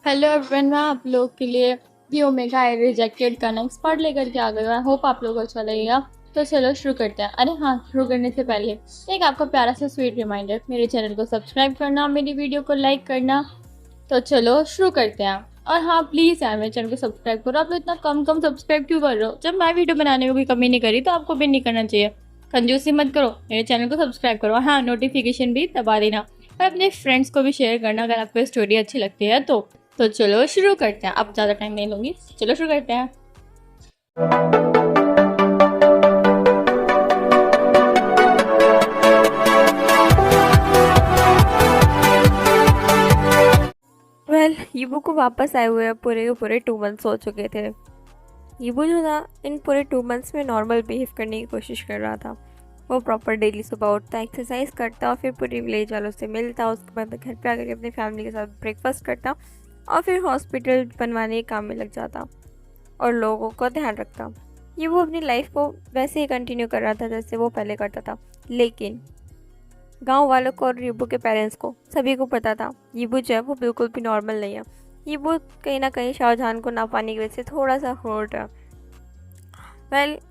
Hello everyone, मैं आप लोग के लिए दी ओमेगा आई रिजेक्टेड का नेक्स्ट पार्ट लेकर के आ गई हूँ। आई होप आप लोगों को अच्छा लगेगा। तो चलो शुरू करते हैं। अरे हाँ, शुरू करने से पहले एक आपका प्यारा सा स्वीट रिमाइंडर, मेरे चैनल को सब्सक्राइब करना, मेरी वीडियो को लाइक करना। तो चलो शुरू करते हैं। और हाँ, प्लीज़ यार मेरे चैनल को सब्सक्राइब करो। आप लोग इतना कम सब्सक्राइब क्यों कर रहे हो? जब मैं वीडियो बनाने में कोई कमी नहीं करी तो आपको भी नहीं करना चाहिए। कंजूसी मत करो, मेरे चैनल को सब्सक्राइब करो। हाँ, नोटिफिकेशन भी दबा देना और अपने फ्रेंड्स को भी शेयर करना अगर आपको स्टोरी अच्छी लगती है तो चलो शुरू करते हैं। अब ज़्यादा टाइम नहीं लूँगी, चलो शुरू करते हैं। यीबू को वापस आए हुए अब पूरे के पूरे 2 मंथ्स हो चुके थे। यीबू जो था इन पूरे 2 मंथ्स में नॉर्मल बिहेव करने की कोशिश कर रहा था। वो प्रॉपर डेली सुबह उठता, एक्सरसाइज करता और फिर पूरे विलेज वालों से मिलता। उसके बाद घर पे आकर अपनी फैमिली के साथ ब्रेकफास्ट करता और फिर हॉस्पिटल बनवाने के काम में लग जाता और लोगों का ध्यान रखता। ये वो अपनी लाइफ को वैसे ही कंटिन्यू कर रहा था जैसे वो पहले करता था। लेकिन गांव वालों को और यीबू के पेरेंट्स को सभी को पता था यीबू जो है वो बिल्कुल भी नॉर्मल नहीं है। यीबू कहीं ना कहीं शाहजहान को ना पाने की वजह से थोड़ा सा हर्ट है।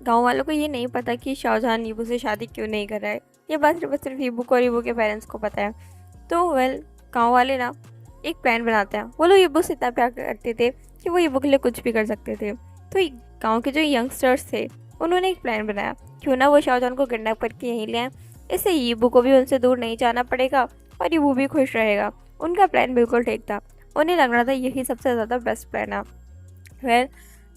गांव वालों को ये नहीं पता कि शाहजहान यीबू से शादी क्यों नहीं कर रहा है। ये बात सिर्फ यीबू को और यीबू के पेरेंट्स को पता है। तो गांव वाले ना एक प्लान बनाते हैं। वो लोग यीबू से इतना प्यार करते थे कि वो यीबू के लिए कुछ भी कर सकते थे। तो गाँव के जो यंगस्टर्स थे उन्होंने एक प्लान बनाया, क्यों ना वो शाहजहान को किडनैप करके यहीं ले आए। इससे यीबू को भी उनसे दूर नहीं जाना पड़ेगा और यीबू भी खुश रहेगा। उनका प्लान बिल्कुल ठीक था। उन्हें लग रहा था यही सबसे ज़्यादा बेस्ट प्लान है।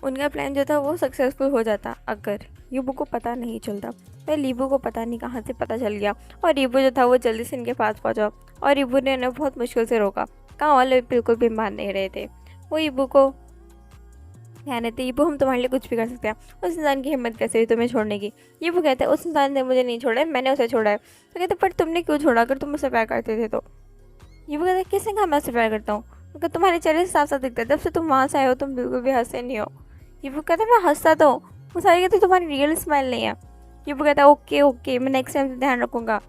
उनका प्लान जो था वो सक्सेसफुल हो जाता अगर यीबू को पता नहीं चलता। यीबू को पता नहीं कहाँ से पता चल गया और यीबू जो था वो जल्दी से इनके पास पहुँचा और यीबू ने उन्हें बहुत मुश्किल से रोका। गाँव वाले बिल्कुल भी मान नहीं रहे थे। वो यीबू को कहने थे, यीबू हम तुम्हारे लिए कुछ भी कर सकते हैं। उस इंसान की हिम्मत कैसे हुई तुम्हें छोड़ने की? यीबू कहते हैं उस इंसान ने मुझे नहीं छोड़ा है, मैंने उसे छोड़ा है। तो कहते पर तुमने क्यों छोड़ा अगर तुम उससे प्यार करते थे तो? यीबू कहते किसने कहा मैं उससे प्यार करता हूँ? क्योंकि तुम्हारे चेहरे से साफ साफ दिखता है जब से तुम वहाँ से आए हो तुम बिल्कुल भी हंसे नहीं हो। यीबू कहते मैं हंसता तो हूँ, वो सारी कहते तुम्हारी रियल स्माइल नहीं है। यीबू कहता है ओके ओके, मैं नेक्स्ट टाइम से ध्यान रखूँगा,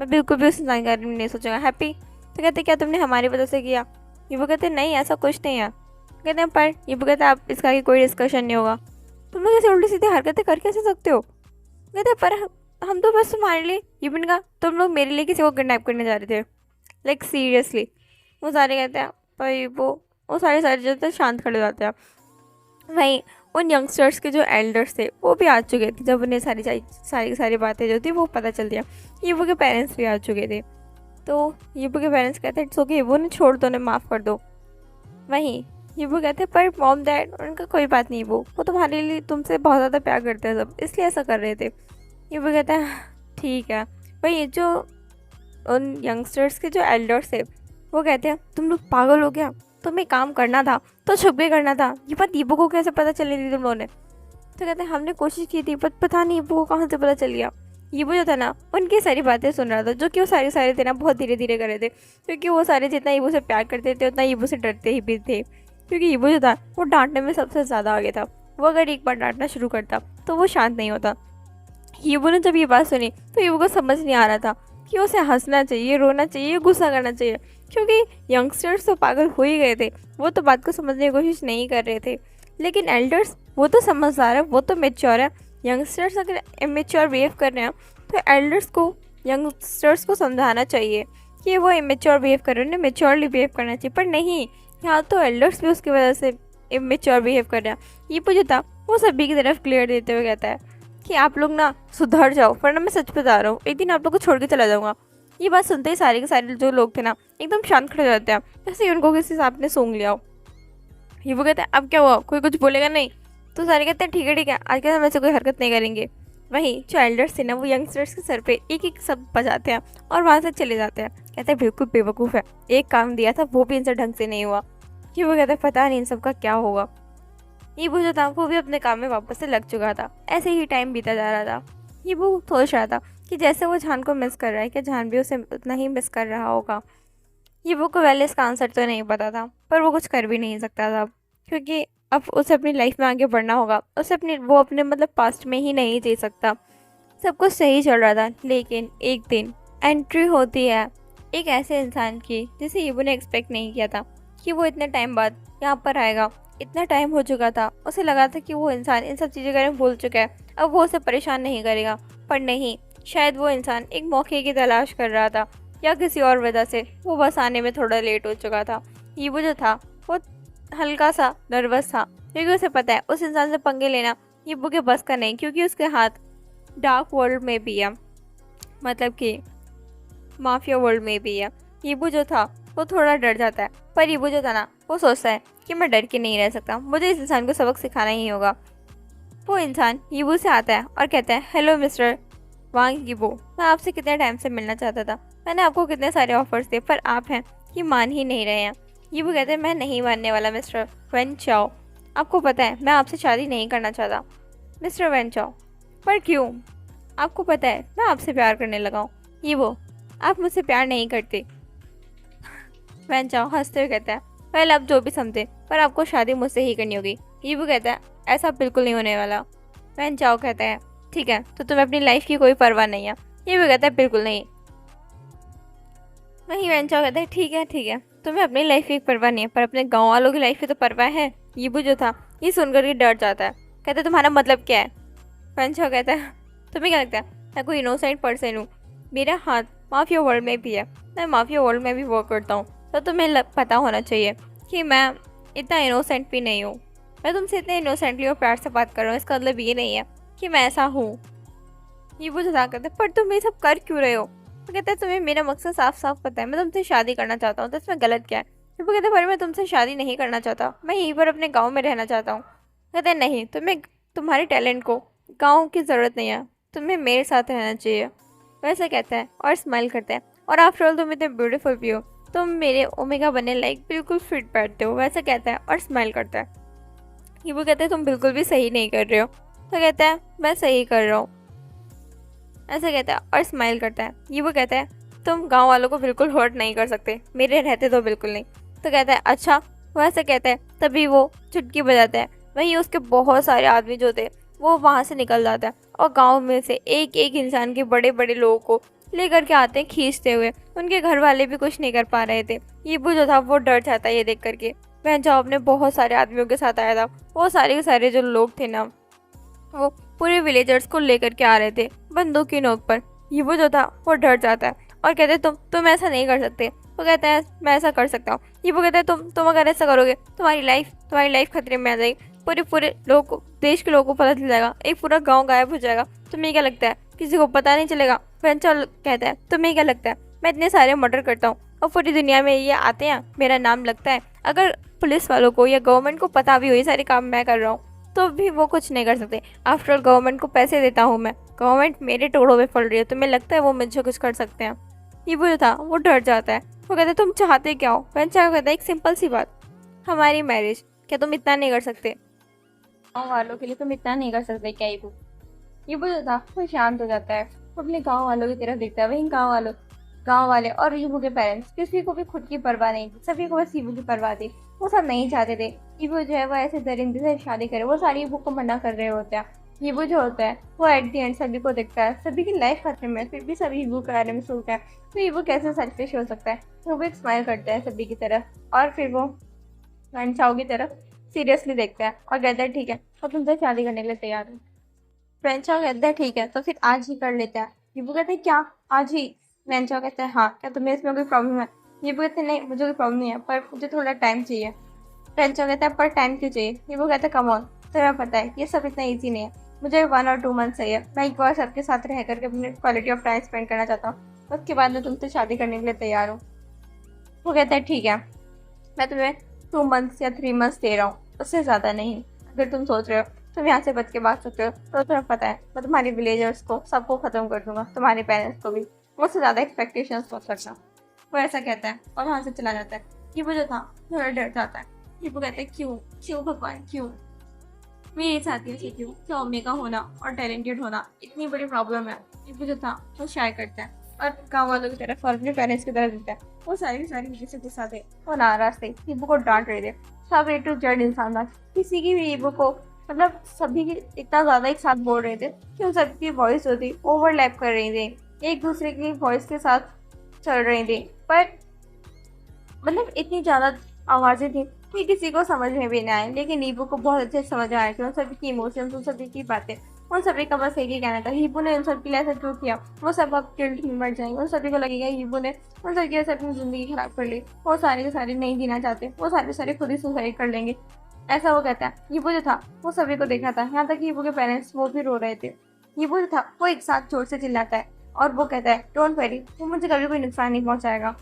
मैं बिल्कुल भी उस इंसान के बारे में नहीं सोचूंगा। हैप्पी? तो कहते क्या तुमने हमारी वजह से किया? यीबू कहते नहीं ऐसा कुछ नहीं है। कहते हैं पर यीबू कहते आप इसका आगे कोई डिस्कशन नहीं होगा। तुम लोग ऐसे उल्टी सीधी हरकतें कर कैसे सकते हो? कहते हैं पर हम तो बस तुम्हारे लिए। यीबू ने कहा तुम लोग मेरे लिए किसी को किडनैप करने जा रहे थे, लाइक सीरियसली? वो सारे कहते हैं पर वो सारे जो थे शांत खड़े हो जाते हैं। वहीं उन यंगस्टर्स के जो एल्डर्स थे वो भी आ चुके थे। जब उन्हें सारी बातें जो थी वो पता चल दिया। यीबू के पेरेंट्स भी आ चुके थे। तो यीबू के पेरेंट्स कहते हैं इट्स ओके, यीबू ने छोड़ दो, उन्हें माफ़ कर दो। वहीं यीबू कहते पर मॉम डैड उनका कोई बात नहीं, वो तुम्हारे लिए तुमसे बहुत ज़्यादा प्यार करते हैं सब, इसलिए ऐसा कर रहे थे। यीबू कहता है ठीक है। वही जो उन यंगस्टर्स के जो एल्डर्स थे वो कहते हैं तुम लोग पागल हो गया, तुम्हें काम करना था तो छुप के करना था। ये बात यीबू को कैसे पता चली थी तुम लोगों ने? तो कहते हैं हमने कोशिश की थी पर पता नहीं यीबू को कहाँ से पता चल गया। यीबू जो था ना उनकी सारी बातें सुन रहा था, जो कि वो सारे थे ना बहुत धीरे धीरे कर रहे थे, क्योंकि वो सारे जितना यीबू से प्यार करते थे उतना यीबू से डरते ही भी थे। क्योंकि यीबू जो था वो डांटने में सबसे ज़्यादा आगे था। वो अगर एक बार डांटना शुरू करता तो वो शांत नहीं होता। यीबू ने जब ये बात सुनी तो यीबू को समझ नहीं आ रहा था कि उसे हंसना चाहिए, रोना चाहिए, गुस्सा करना चाहिए, क्योंकि यंगस्टर्स तो पागल हो ही गए थे। वो तो बात को समझने की कोशिश नहीं कर रहे थे। लेकिन एल्डर्स वो तो समझदार है, वो तो मेच्योर है। यंगस्टर्स अगर इमेच्योर बिहेव कर रहे हैं तो एल्डर्स को यंगस्टर्स को समझाना चाहिए कि वो इमेच्योर बिहेव कर रहे हैं, उन्हें मेच्योरली बिहेव करना चाहिए। पर नहीं, यहाँ तो एल्डर्स भी उसकी वजह से इमेच्योर बिहेव कर रहे हैं। ये पूछा था वो सभी की तरफ क्लियर देते हुए कहता है कि आप लोग ना सुधर जाओ, वरना मैं सच बता रहा हूँ एक दिन आप लोग को छोड़ के चला जाऊँगा। ये बात सुनते ही सारे के सारे जो लोग थे ना एकदम शांत खड़े हो जाते हैं, जैसे उनको किसी सांप ने सूंघ लिया हो। ये वो कहते हैं अब क्या हुआ, कोई कुछ बोलेगा नहीं? तो सारे कहते हैं ठीक है, आज के समय से कोई हरकत नहीं करेंगे। वहीं जो एल्डर्स थे ना वो यंगस्टर्स के सर पे एक एक सब बजाते हैं और वहाँ से चले जाते हैं। कहते हैं बिल्कुल बेवकूफ़ है, एक काम दिया था वो भी इनसे ढंग से नहीं हुआ। ये वो कहते हैं पता नहीं इन सब का क्या होगा। ये वो जो था वो भी अपने काम में वापस से लग चुका था। ऐसे ही टाइम बीता जा रहा था। ये वो सोच रहा था कि जैसे वो जान को मिस कर रहा है, क्या जान भी उसे उतना ही मिस कर रहा होगा। ये वो को पहले इसका आंसर तो नहीं पता था, पर वो कुछ कर भी नहीं सकता था, क्योंकि अब उसे अपनी लाइफ में आगे बढ़ना होगा। उसे अपने मतलब पास्ट में ही नहीं जी सकता। सब कुछ सही चल रहा था, लेकिन एक दिन एंट्री होती है एक ऐसे इंसान की जिसे यीबू ने एक्सपेक्ट नहीं किया था। कि वो इतने टाइम बाद यहाँ पर आएगा। इतना टाइम हो चुका था, उसे लगा था कि वो इंसान इन सब चीज़ों के बारे में भूल चुका है, अब वो उसे परेशान नहीं करेगा। पर नहीं, शायद वो इंसान एक मौके की तलाश कर रहा था, या किसी और वजह से वो बस आने में थोड़ा लेट हो चुका था। यीबू जो था वो हल्का सा नर्वस था, क्योंकि उसे पता है उस इंसान से पंगे लेना यीबू के बस का नहीं, क्योंकि उसके हाथ डार्क वर्ल्ड में भी है, मतलब कि माफिया वर्ल्ड में भी है। यीबू जो था वो थोड़ा डर जाता है, पर यीबू जो था ना वो सोचता है कि मैं डर के नहीं रह सकता, मुझे इस इंसान को सबक सिखाना ही होगा। वो इंसान यीबू से आता है और कहता है, हेलो मिस्टर वांग यीबू, मैं आपसे कितने टाइम से मिलना चाहता था, मैंने आपको कितने सारे ऑफर्स दिए, पर आप हैं कि मान ही नहीं रहे हैं। यीबू कहते हैं, मैं नहीं मानने वाला मिस्टर वेन चाओ, आपको पता है मैं आपसे शादी नहीं करना चाहता। मिस्टर वेन चाओ, पर क्यों? आपको पता है मैं आपसे प्यार करने लगा हूँ। यीबू, आप मुझसे प्यार नहीं करते। वैन चाओ हंसते हुए कहता है, वेल आप जो भी समझे, पर आपको शादी मुझसे ही करनी होगी। यीबू कहता है, ऐसा बिल्कुल नहीं होने वाला। वैन चाओ कहता है, ठीक है, तो तुम्हें अपनी लाइफ की कोई परवाह नहीं है। यीबू कहता है, बिल्कुल नहीं। वहीं वैन चाओ कहता है, ठीक है, तुम्हें अपनी लाइफ की परवाह नहीं है, पर अपने गाँव वालों की लाइफ की तो परवाह है। यीबू जो था ये सुनकर के डर जाता है, कहता है, तुम्हारा मतलब क्या है? वैन चाओ कहता है, तुम्हें क्या लगता है मैं कोई इनोसेंट पर्सन हूँ? मेरा हाथ माफिया वर्ल्ड में भी है, मैं माफिया वर्ल्ड में भी वर्क करता हूँ, तो तुम्हें पता होना चाहिए कि मैं इतना इनोसेंट भी नहीं हूँ। मैं तुमसे इतने इनोसेंटली और प्यार से बात कर रहा हूँ, इसका मतलब ये नहीं है कि मैं ऐसा हूँ। ये वो जता कहते हैं, पर तुम ये सब कर क्यों रहे हो? वो कहते हैं, तुम्हें मेरा मकसद साफ साफ पता है, मैं तुमसे शादी करना चाहता हूँ, तो इसमें गलत क्या है? वो कहते हैं, पर मैं तुमसे शादी नहीं करना चाहता, मैं यहीं पर अपने गाँव में रहना चाहता हूँ। कहते हैं, नहीं, तुम्हें तुम्हारे टैलेंट को गाँव की ज़रूरत नहीं है, तुम्हें मेरे साथ रहना चाहिए। वैसे कहता है और स्माइल करता है, और आफ्टर ऑल तुम इतने ब्यूटीफुल भी हो, तुम मेरे ओमेगा बनने लाइक बिल्कुल फिट बैठते हो। वैसे कहता है और स्माइल करता है। ये वो कहते हैं, तुम बिल्कुल भी सही नहीं कर रहे हो। तो कहता है, मैं सही कर रहा हूँ। ऐसा कहता है और स्माइल करता है। ये वो कहता है, तुम गांव वालों को बिल्कुल हर्ट नहीं कर सकते, मेरे रहते तो बिल्कुल नहीं। तो कहता है, अच्छा। वैसे कहता है, तभी वो चुटकी बजाता है, वहीं उसके बहुत सारे आदमी जो थे वो वहाँ से निकल जाता है, और गांव में से एक एक इंसान के बड़े बड़े लोगों को लेकर के आते हैं खींचते हुए। उनके घर वाले भी कुछ नहीं कर पा रहे थे। यीबू जो था वो डर जाता है ये देख करके। वह जो अपने बहुत सारे आदमियों के साथ आया था, वो सारे के सारे जो लोग थे ना, वो पूरे विलेजर्स को लेकर के आ रहे थे बंदूक की नोक पर। यीबू जो था वो डर जाता है और कहते, तुम ऐसा नहीं कर सकते। वो कहता है, मैं ऐसा कर सकता हूँ। यीबू कहता है, तुम अगर ऐसा करोगे तुम्हारी लाइफ खतरे में आ जाएगी, पूरे लोगों को, देश के लोगों को पता चल जाएगा, एक पूरा गांव गायब हो जाएगा। तुम्हें क्या लगता है किसी को पता नहीं चलेगा? वेंचर कहता है, तुम्हें क्या लगता है मैं इतने सारे मर्डर करता हूँ और पूरी दुनिया में ये आते हैं, मेरा नाम लगता है, अगर पुलिस वालों को या गवर्नमेंट को पता भी हो ये सारे काम मैं कर रहा हूँ तो भी वो कुछ नहीं कर सकते। आफ्टर ऑल गवर्नमेंट को पैसे देता हूँ मैं, गवर्नमेंट मेरे टुकड़ों में पड़ रही है, तुम्हें लगता है वो मुझे कुछ कर सकते हैं? ये वो था वो डर जाता है। वो कहते, तुम चाहते क्या हो? वेंचर कहता है, एक सिंपल सी बात, हमारी मैरिज। क्या तुम इतना नहीं कर सकते? गाँव वालों के लिए तुम इतना नहीं कर सकते क्या? ये जो था वो शांत हो जाता है, वो अपने गाँव वालों की तरफ देखता है। वहीं गाँव वाले और यीबू के पेरेंट्स किसी को भी खुद की परवाह नहीं थी, सभी को बस यीबू की परवाह थी। वो सब नहीं चाहते थे यीबू जो है वो ऐसे दरिंदे से शादी करे, वो सारी यीबू को मना कर रहे होते हैं। यीबू जो होता है वो एट दी एंड सभी को देखता है, सभी की लाइफ खतरे में, फिर भी सभी यीबू के बारे में सोचता है, तो यीबू कैसे सेल्फिश हो सकता है? वो भी एक स्माइल करता है सभी की तरफ, और फिर वो वेंचाओ की तरफ सीरियसली देखता है और कहता है, ठीक है, तो तुमसे शादी करने के लिए तैयार हूँ। वेंचाओ कहता है, ठीक है, तो फिर आज ही कर लेते हैं। यीबू कहते हैं, क्या आज ही? वेंचाओ कहता है, हाँ, क्या तुम्हें इसमें कोई प्रॉब्लम है? यीबू कहते हैं, नहीं, मुझे कोई प्रॉब्लम नहीं है, पर मुझे थोड़ा टाइम चाहिए। वेंचाओ कहता है, पर टाइम क्यों चाहिए? यीबू कहता है, कम ऑन, तुम्हें पता है ये सब इतना ईजी नहीं है, मुझे 1 और 2 मंथ चाहिए, मैं एक बार सबके साथ रह करके अपनी क्वालिटी ऑफ टाइम स्पेंड करना चाहता हूँ, उसके बाद मैं तुमसे शादी करने के लिए तैयार हूँ। वो कहता है, ठीक है, मैं तुम्हें 2 मंथ्स या 3 मंथ्स दे रहा हूँ, उससे ज़्यादा नहीं। अगर तुम सोच रहे हो तुम यहाँ से बच के भाग सकते हो, तो तुम्हें पता है मैं तुम्हारे विलेजर्स को सबको ख़त्म कर दूंगा, तुम्हारे पेरेंट्स को भी, मुझसे ज़्यादा एक्सपेक्टेशंस मत रखना। वो ऐसा कहता है और वहाँ से चला जाता है। यीबू जो था थोड़ा डर जाता है। यीबू कहता है, क्यों भगवान, क्यों मेरे साथ ये क्यों? क्या ओमेगा होना और टैलेंटेड होना इतनी बड़ी प्रॉब्लम है? यीबू जो था वो शाय करता है और गाँव वालों की तरफ और अपने पेरेंट्स की तरफ देता है। वो सारी यीबू से गुस्सा थे, वो नाराज थे, यीबू को डांट रहे थे। सब ए टू जेड इंसान था, किसी की भी यीबू को, मतलब सभी की इतना ज़्यादा एक साथ बोल रहे थे कि उन सबकी वॉइस जो थी ओवरलैप कर रही थी, एक दूसरे की वॉइस के साथ चल रही थी, पर मतलब इतनी ज़्यादा आवाज़ें थी, ये किसी को समझ में भी नहीं आए, लेकिन नीबू को बहुत अच्छे से समझ आ रहे थे उन सभी की इमोशंस, उन सभी की बातें। उन सभी का बस एक ही कहना था, हीबू ने उन सब के लिए ऐसा क्यों किया, वो सब अब गिल्ट में मर जाएंगे। उन सभी को लगेगा हीबू ने उन सबकी वजह से अपनी ज़िंदगी खराब कर ली, वो सारे के सारे नहीं जीना चाहते, वो सारे सारे खुद ही सुसाइड कर लेंगे, ऐसा वो कहता है। हीबू जो था वो सभी को देखा था, यहाँ तक हीबू के पेरेंट्स वो भी रो रहे थे। हीबू जो था वो एक साथ जोर से चिल्लाता है और वो कहता है, डोंट वरी, वो मुझे कभी कोई नुकसान नहीं पहुंचाएगा,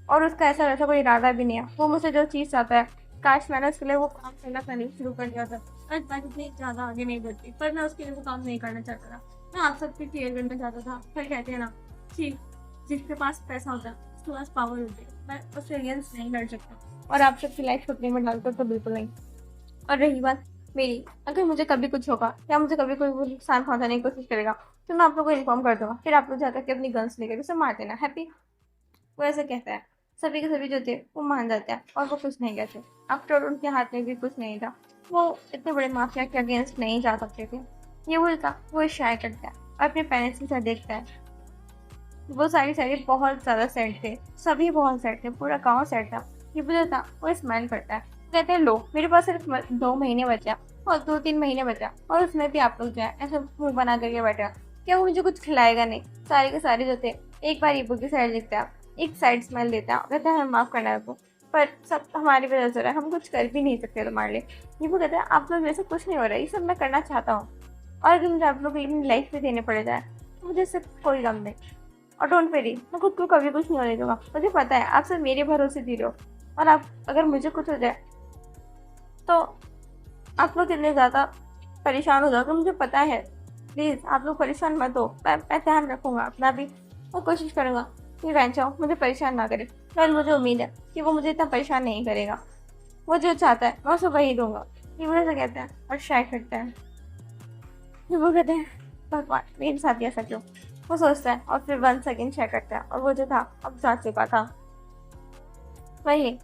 और उसका ऐसा वैसा कोई इरादा भी नहीं है। वो मुझसे जो चीज़ चाहता है, काश मैंने उसके लिए वो काम करना पहले शुरू कर दिया था, आज बात इतनी ज़्यादा आगे नहीं बढ़ती, पर मैं उसके लिए वो काम नहीं करना चाहता था। मैं आप सबकी केयर करना चाहता था। फिर कहते हैं ना कि जिसके पास पैसा होता है उसके पास पावर होती है, मैं उससे अगेंस्ट नहीं लड़ सकता, और आप सबकी लाइफ खतरे में डालकर तो बिल्कुल नहीं। और रही बात मेरी, अगर मुझे कभी कुछ होगा या मुझे कभी कोई वो नुकसान पहुंचाने की कोशिश करेगा तो मैं आप लोगों को इन्फॉर्म कर दूंगा, फिर आप लोग जाकर के अपनी गन्स लेकर उसे मार देना, हैप्पी। वो ऐसा कहता है। सभी के सभी जो थे वो मान जाते हैं और वो कुछ नहीं कहते। आफ्टर उनके हाथ में भी कुछ नहीं था, वो इतने बड़े माफिया के अगेंस्ट नहीं जा सकते थे। ये बोलता वो शायर करता है और अपने पेरेंट्स के साथ देखता है। वो सारी सारी बहुत ज़्यादा सेट थे, सभी बहुत सेट थे, पूरा गाँव सेट था। ये बोलता वो स्माइल करता है, कहते हैं लो मेरे पास सिर्फ 2 महीने बचा और 2-3 महीने बचा, और उसमें भी आप लोग जो है ऐसे मुँह बना करके बैठे हो, क्या वो मुझे कुछ खिलाएगा नहीं। सारे के सारे जो थे एक बार ईबू की साइड देखते हैं, एक साइड स्मेल देता है, कहता है हमें माफ़ करना है आपको, पर सब हमारी वजह से हो रहा है, हम कुछ कर भी नहीं सकते तुम्हारे लिए। ये वो कहते हैं आप लोग जैसे कुछ नहीं हो रहा है, ये सब मैं करना चाहता हूँ, और अगर मुझे आप लोग अपनी लाइफ भी देने पड़ जाए तो मुझे इससे कोई गम नहीं, और डोंट वेरी, मैं खुद को कभी कुछ नहीं होने दूंगा। मुझे पता है आप सब मेरे भरोसे जी रहे हो, और आप अगर मुझे कुछ हो जाए तो आप लोग इतने ज़्यादा परेशान हो जाओगे, मुझे पता है। प्लीज़ आप लोग परेशान मत हो, मैं ध्यान रखूँगा अपना भी, और कोशिश करूँगा कि वैंचाओ मुझे परेशान ना करे। पर मुझे उम्मीद है कि वो मुझे इतना परेशान नहीं करेगा, वो जो चाहता है मैं उसे वही दूंगा। ये वो ऐसा कहता है और शायद करता है। ये वो कहते हैं भगवान मेरे साथ ऐसा क्यों। वो सोचता है और फिर 1 सेकेंड शेयर करता है, और वो जो था अब जा चुका था। वही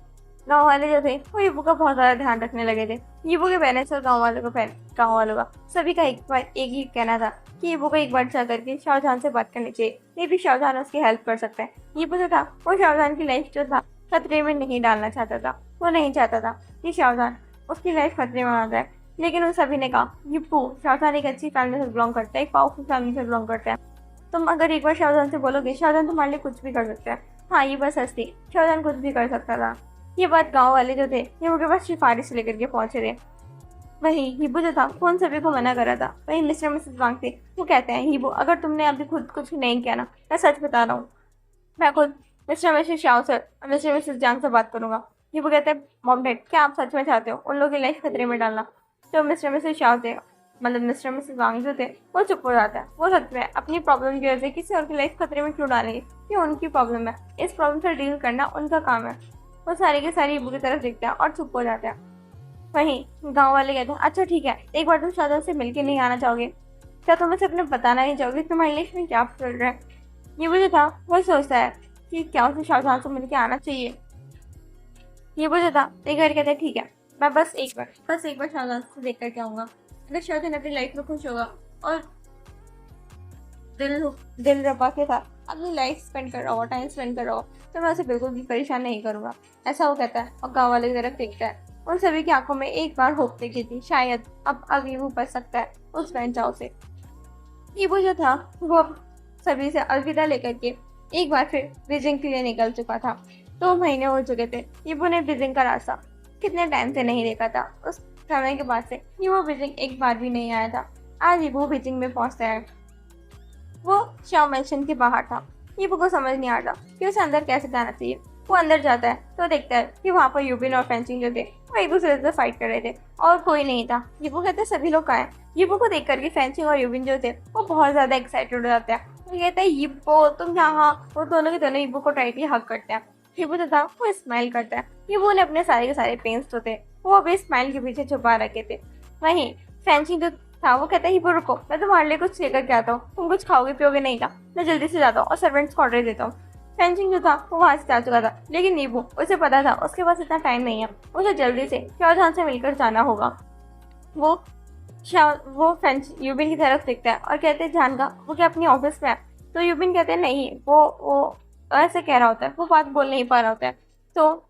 गांव वाले जो थे वो ईबू का बहुत ज़्यादा ध्यान रखने लगे थे। ईबू के पेरेंट्स और गांव वालों का सभी का एक ही कहना था कि ईबू को एक बार जा करके शाहजहान से बात करनी चाहिए, मे भी शाहजहान उसकी हेल्प कर सकता है। ईबू जो था वो शाहजहान की लाइफ जो था खतरे में नहीं डालना चाहता था, वो नहीं चाहता था कि शाहजहान उसकी लाइफ खतरे में आ जाए। लेकिन उन सभी ने कहा ईबू शाहजहान एक अच्छी फैमिली से बिलोंग करता है, एक पावरफुल फैमिली से बिलोंग करता है, तुम अगर एक बार शाहजहान से बोलोगे शाहजहान तुम्हारे लिए कुछ भी कर सकता है। हाँ ये बस हंसती, शाहजहान कुछ भी कर सकता था। ये बात गांव वाले जो थे ये उनके पास सिफारिश लेकर के पहुंचे थे। वही हीबू जो था वो उन सभी को मना कर रहा था। वही मिस्टर मिसेस वांग थे, वो कहते हैं हीबू अगर तुमने अभी खुद कुछ नहीं किया ना, मैं सच बता रहा हूँ, मैं खुद मिस्टर मिसेस शाओ सर और मिस्टर मिसेस जांग से बात करूंगा। हीबू कहते हैं मॉम डैड क्या आप सच में चाहते हो उन लोगों की लाइफ खतरे में डालना। तो मिस्टर मिसेस शाओ थे, मतलब मिस्टर मिसेस वांग जो थे, वो चुप हो जाता है। वो सच में अपनी प्रॉब्लम की वजह से किसी और की लाइफ खतरे में क्यों डालेंगे, ये उनकी प्रॉब्लम है, इस प्रॉब्लम से डील करना उनका काम है। वो सारे के सारे ईबू की तरफ देखते हैं और चुप हो जाते हैं। वहीं गांव वाले कहते हैं अच्छा ठीक है, एक बार तुम शाहजहां से मिलके नहीं आना चाहोगे, क्या तुम उसे अपने बताना नहीं चाहोगे तुम्हारी लाइफ में क्या चल रहा है। ये वो जो था वही सोचता है कि क्या उसे शाहजहां से मिलके आना चाहिए। ये वो जो था एक बार कहते हैं ठीक है, मैं बस एक बार शाहजहां से देख करके आऊँगा। अगर शाहजहां अपनी लाइफ में खुश होगा और दिल रबा के साथ अपनी लाइफ स्पेंड कर रहा होगा, टाइम स्पेंड कर रहा होगा, तो मैं उसे बिल्कुल भी परेशान नहीं करूँगा, ऐसा वो कहता है। और गाँव वाले की तरफ देखता है। उन सभी की आंखों में एक बार होप देखी थी, शायद अब ये वो बच सकता है उस वैंचाओ से। ईबू जो था वो सभी से अलविदा लेकर के एक बार फिर बीजिंग के लिए निकल चुका था। 2 महीने हो चुके थे। ईबू ने बीजिंग का रास्ता कितने टाइम से नहीं देखा था। उस समय के बाद से ईबू बीजिंग एक बार भी नहीं आया था। आज ईबू बीजिंग में पहुंचता है। वो शाओ मेंशन के बाहर था। ईबू को समझ नहीं आ रहा कि उसे अंदर कैसे जाना चाहिए। वो अंदर जाता है तो देखता है कि वहाँ पर यूबिन और फेंचिंग जो थे वो एक दूसरे से फाइट कर रहे थे और कोई नहीं था। ईबू कहते हैं सभी लोग कहाँ हैं। ईबू को देख करके फेंचिंग और यूबिन जो थे वो बहुत ज़्यादा एक्साइटेड हो जाते हैं। वो कहते हैं ईबू तुम यहाँ। वो दोनों के दोनों ईबू को टाइटली हग करते हैं। ईबू जो था वो स्माइल करता है। ईबू ने अपने सारे के सारे पेन्स जो थे वो अभी स्माइल के पीछे छुपा रखे थे। वहीं फेंचिंग जो था वो कहता है ईबू रुको, मैं तुम्हारे लिए कुछ लेकर के आता हूँ, तुम कुछ खाओगे पियोगे नहीं था, मैं जल्दी से जाता हूँ और सर्वेंट्स को ऑर्डर देता हूँ। फेंचिंग जो था वो वहाँ से जा चुका था, लेकिन नीबू उसे पता था उसके पास इतना टाइम नहीं है, उसे जल्दी से शाहजहां से मिलकर जाना होगा। वो यूबिन की तरफ देखता है और कहते हैं जान का वो क्या अपनी ऑफिस में है। तो यूबिन कहते हैं नहीं, वो ऐसे कह रहा होता है, वो बात बोल नहीं पा रहा होता है। तो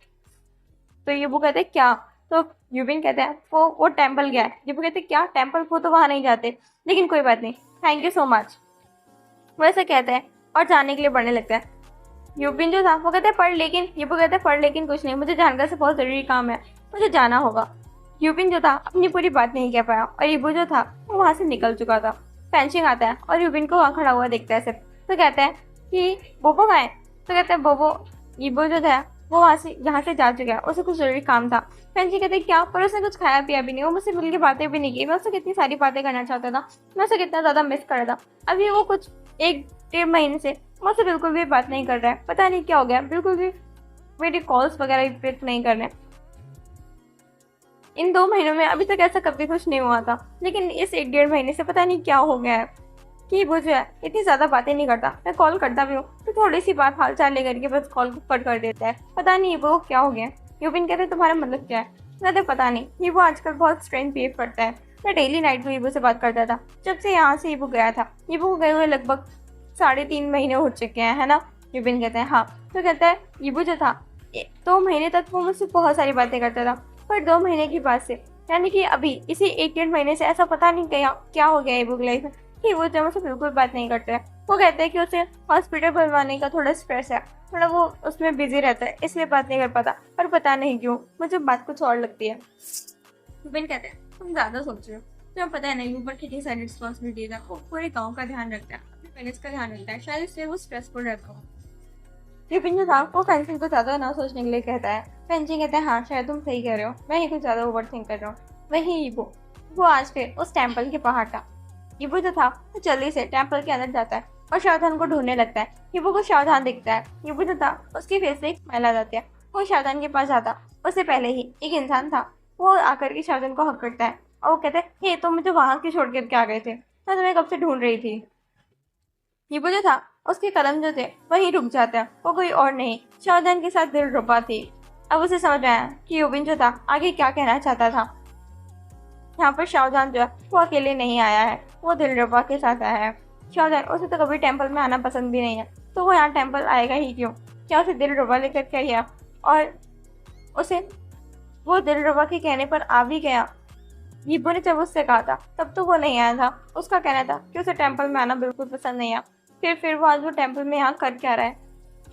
तो यीबू कहते हैं क्या, तो यूबिन कहते हैं वो टेम्पल गया है। यीबू कहते हैं क्या टेम्पल, वो तो वहाँ नहीं जाते, लेकिन कोई बात नहीं, थैंक यू सो मच, वैसे कहते हैं और जाने के लिए बढ़ने लगता है। यूबिन जो था वो कहते हैं पढ़, लेकिन यीबू कहते हैं पढ़ लेकिन कुछ नहीं, मुझे जानकार से बहुत ज़रूरी काम है, मुझे जाना होगा। यूबिन जो था अपनी पूरी बात नहीं कह पाया और यीबू जो था वो वहाँ से निकल चुका था। फेंशिंग आता है और यूबिन को वहाँ खड़ा हुआ देखता है सिर्फ, तो कहता है कि बोबो कहाँ है, तो कहते हैं बोबो, यीबू जो था वो यहाँ से जा चुका है, उसे कुछ ज़रूरी काम था। फेंशिंग कहते हैं क्या, पर उसने कुछ खाया पिया भी नहीं, वो मुझसे मिल के बातें भी नहीं की, मैं उससे कितनी सारी बातें करना चाहता था, मैं उसे कितना ज़्यादा मिस कर रहा था। अभी वो कुछ 1-1.5 महीने से मुझसे बिल्कुल भी बात नहीं कर रहा है, पता नहीं क्या हो गया, बिल्कुल भी मेरी कॉल्स वगैरह भी पिक नहीं कर रहे। इन 2 महीनों में अभी तक ऐसा कभी कुछ नहीं हुआ था, लेकिन इस 1-1.5 महीने से पता नहीं क्या हो गया है कि वो जो है इतनी ज़्यादा बातें नहीं करता। मैं कॉल करता भी हूँ तो थोड़ी सी बात हाल चाल लेकर के बस कॉल को कट कर देता है, पता नहीं वो क्या हो गया। यूबिन कहते तुम्हारा मतलब क्या है, कहते पता नहीं, ये वो आजकल बहुत स्ट्रेंज बिहेव करता है। मैं डेली नाइट में ईबू से बात करता था जब से यहाँ से ईबू गया था। ईबू को गए हुए लगभग 3.5 महीने हो चुके हैं, है ना। यूबिन कहते हैं हाँ। तो कहता है ईबू जो था 2 महीने तक वो मुझसे बहुत सारी बातें करता था, पर 2 महीने के बाद से, यानी कि अभी इसी 1-1.5 महीने से ऐसा पता नहीं क्या हो गया ईबू की लाइफ में कि वो जब मुझसे बिल्कुल बात नहीं करता है। वो कहते हैं कि उसे हॉस्पिटल बनवाने का थोड़ा स्ट्रेस है, थोड़ा वो उसमें बिजी रहता है, इसलिए बात नहीं कर पाता, पर पता नहीं क्यों मुझे बात कुछ और लगती है। यूबिन कहते हैं तुम ज़्यादा सोच रहे हो, तुम्हें पता है ना यूबर कितनी सारी रिस्पॉन्सिबिलिटीज है, वो पूरे गाँव का ध्यान रखता है, अपने पेरेंट्स का ध्यान रखता है, शायद इसलिए वो स्ट्रेसफुल रहता है। यूबिन जो था वो फेंसिंग को ज़्यादा ना सोचने के लिए कहता है। फेंसिंग कहते हैं हाँ शायद तुम सही कह रहे हो, मैं ही कुछ ज़्यादा ओवर थिंक कर रहा हूँ। वही ईबू वो आज फिर उस टेम्पल के बाहर था। ईबू जो था वो जल्दी से टेम्पल के अंदर जाता है और शावधान को ढूंढने लगता है। ईबू को शावधान दिखता है। ईबू जो था उसके फेस से एक स्माइल आ जाती है। वो शावधान के पास जाता, उससे पहले ही एक इंसान था, वो आकर के शावधान को हक करता है और वो कहते हैं हे तुम मुझे वहाँ क्यों छोड़ करके आ गए थे, मैं तुम्हें कब से ढूंढ रही थी। ईबू जो था उसके कदम जो थे वहीं रुक जाते हैं, वो कोई और नहीं शावधान के साथ दिलरुबा थी। अब उसे समझ आया कि यूबिन जो था आगे क्या कहना चाहता था। यहाँ पर शावधान जो है वो अकेले नहीं आया है, वो दिलरुबा के साथ आया है। शावधान उसे तो कभी टेम्पल में आना पसंद भी नहीं है, तो वो यहाँ टेम्पल आएगा ही क्यों, क्या उसे दिलरुबा लेकर के आया और उसे वो दिलरुबा के कहने पर आ भी गया। ईबू ने जब उससे कहा था तब तो वो नहीं आया था, उसका कहना था कि उसे टेम्पल में आना बिल्कुल पसंद नहीं आया। फिर वो आज वो टेम्पल में यहाँ कर क्या रहा है।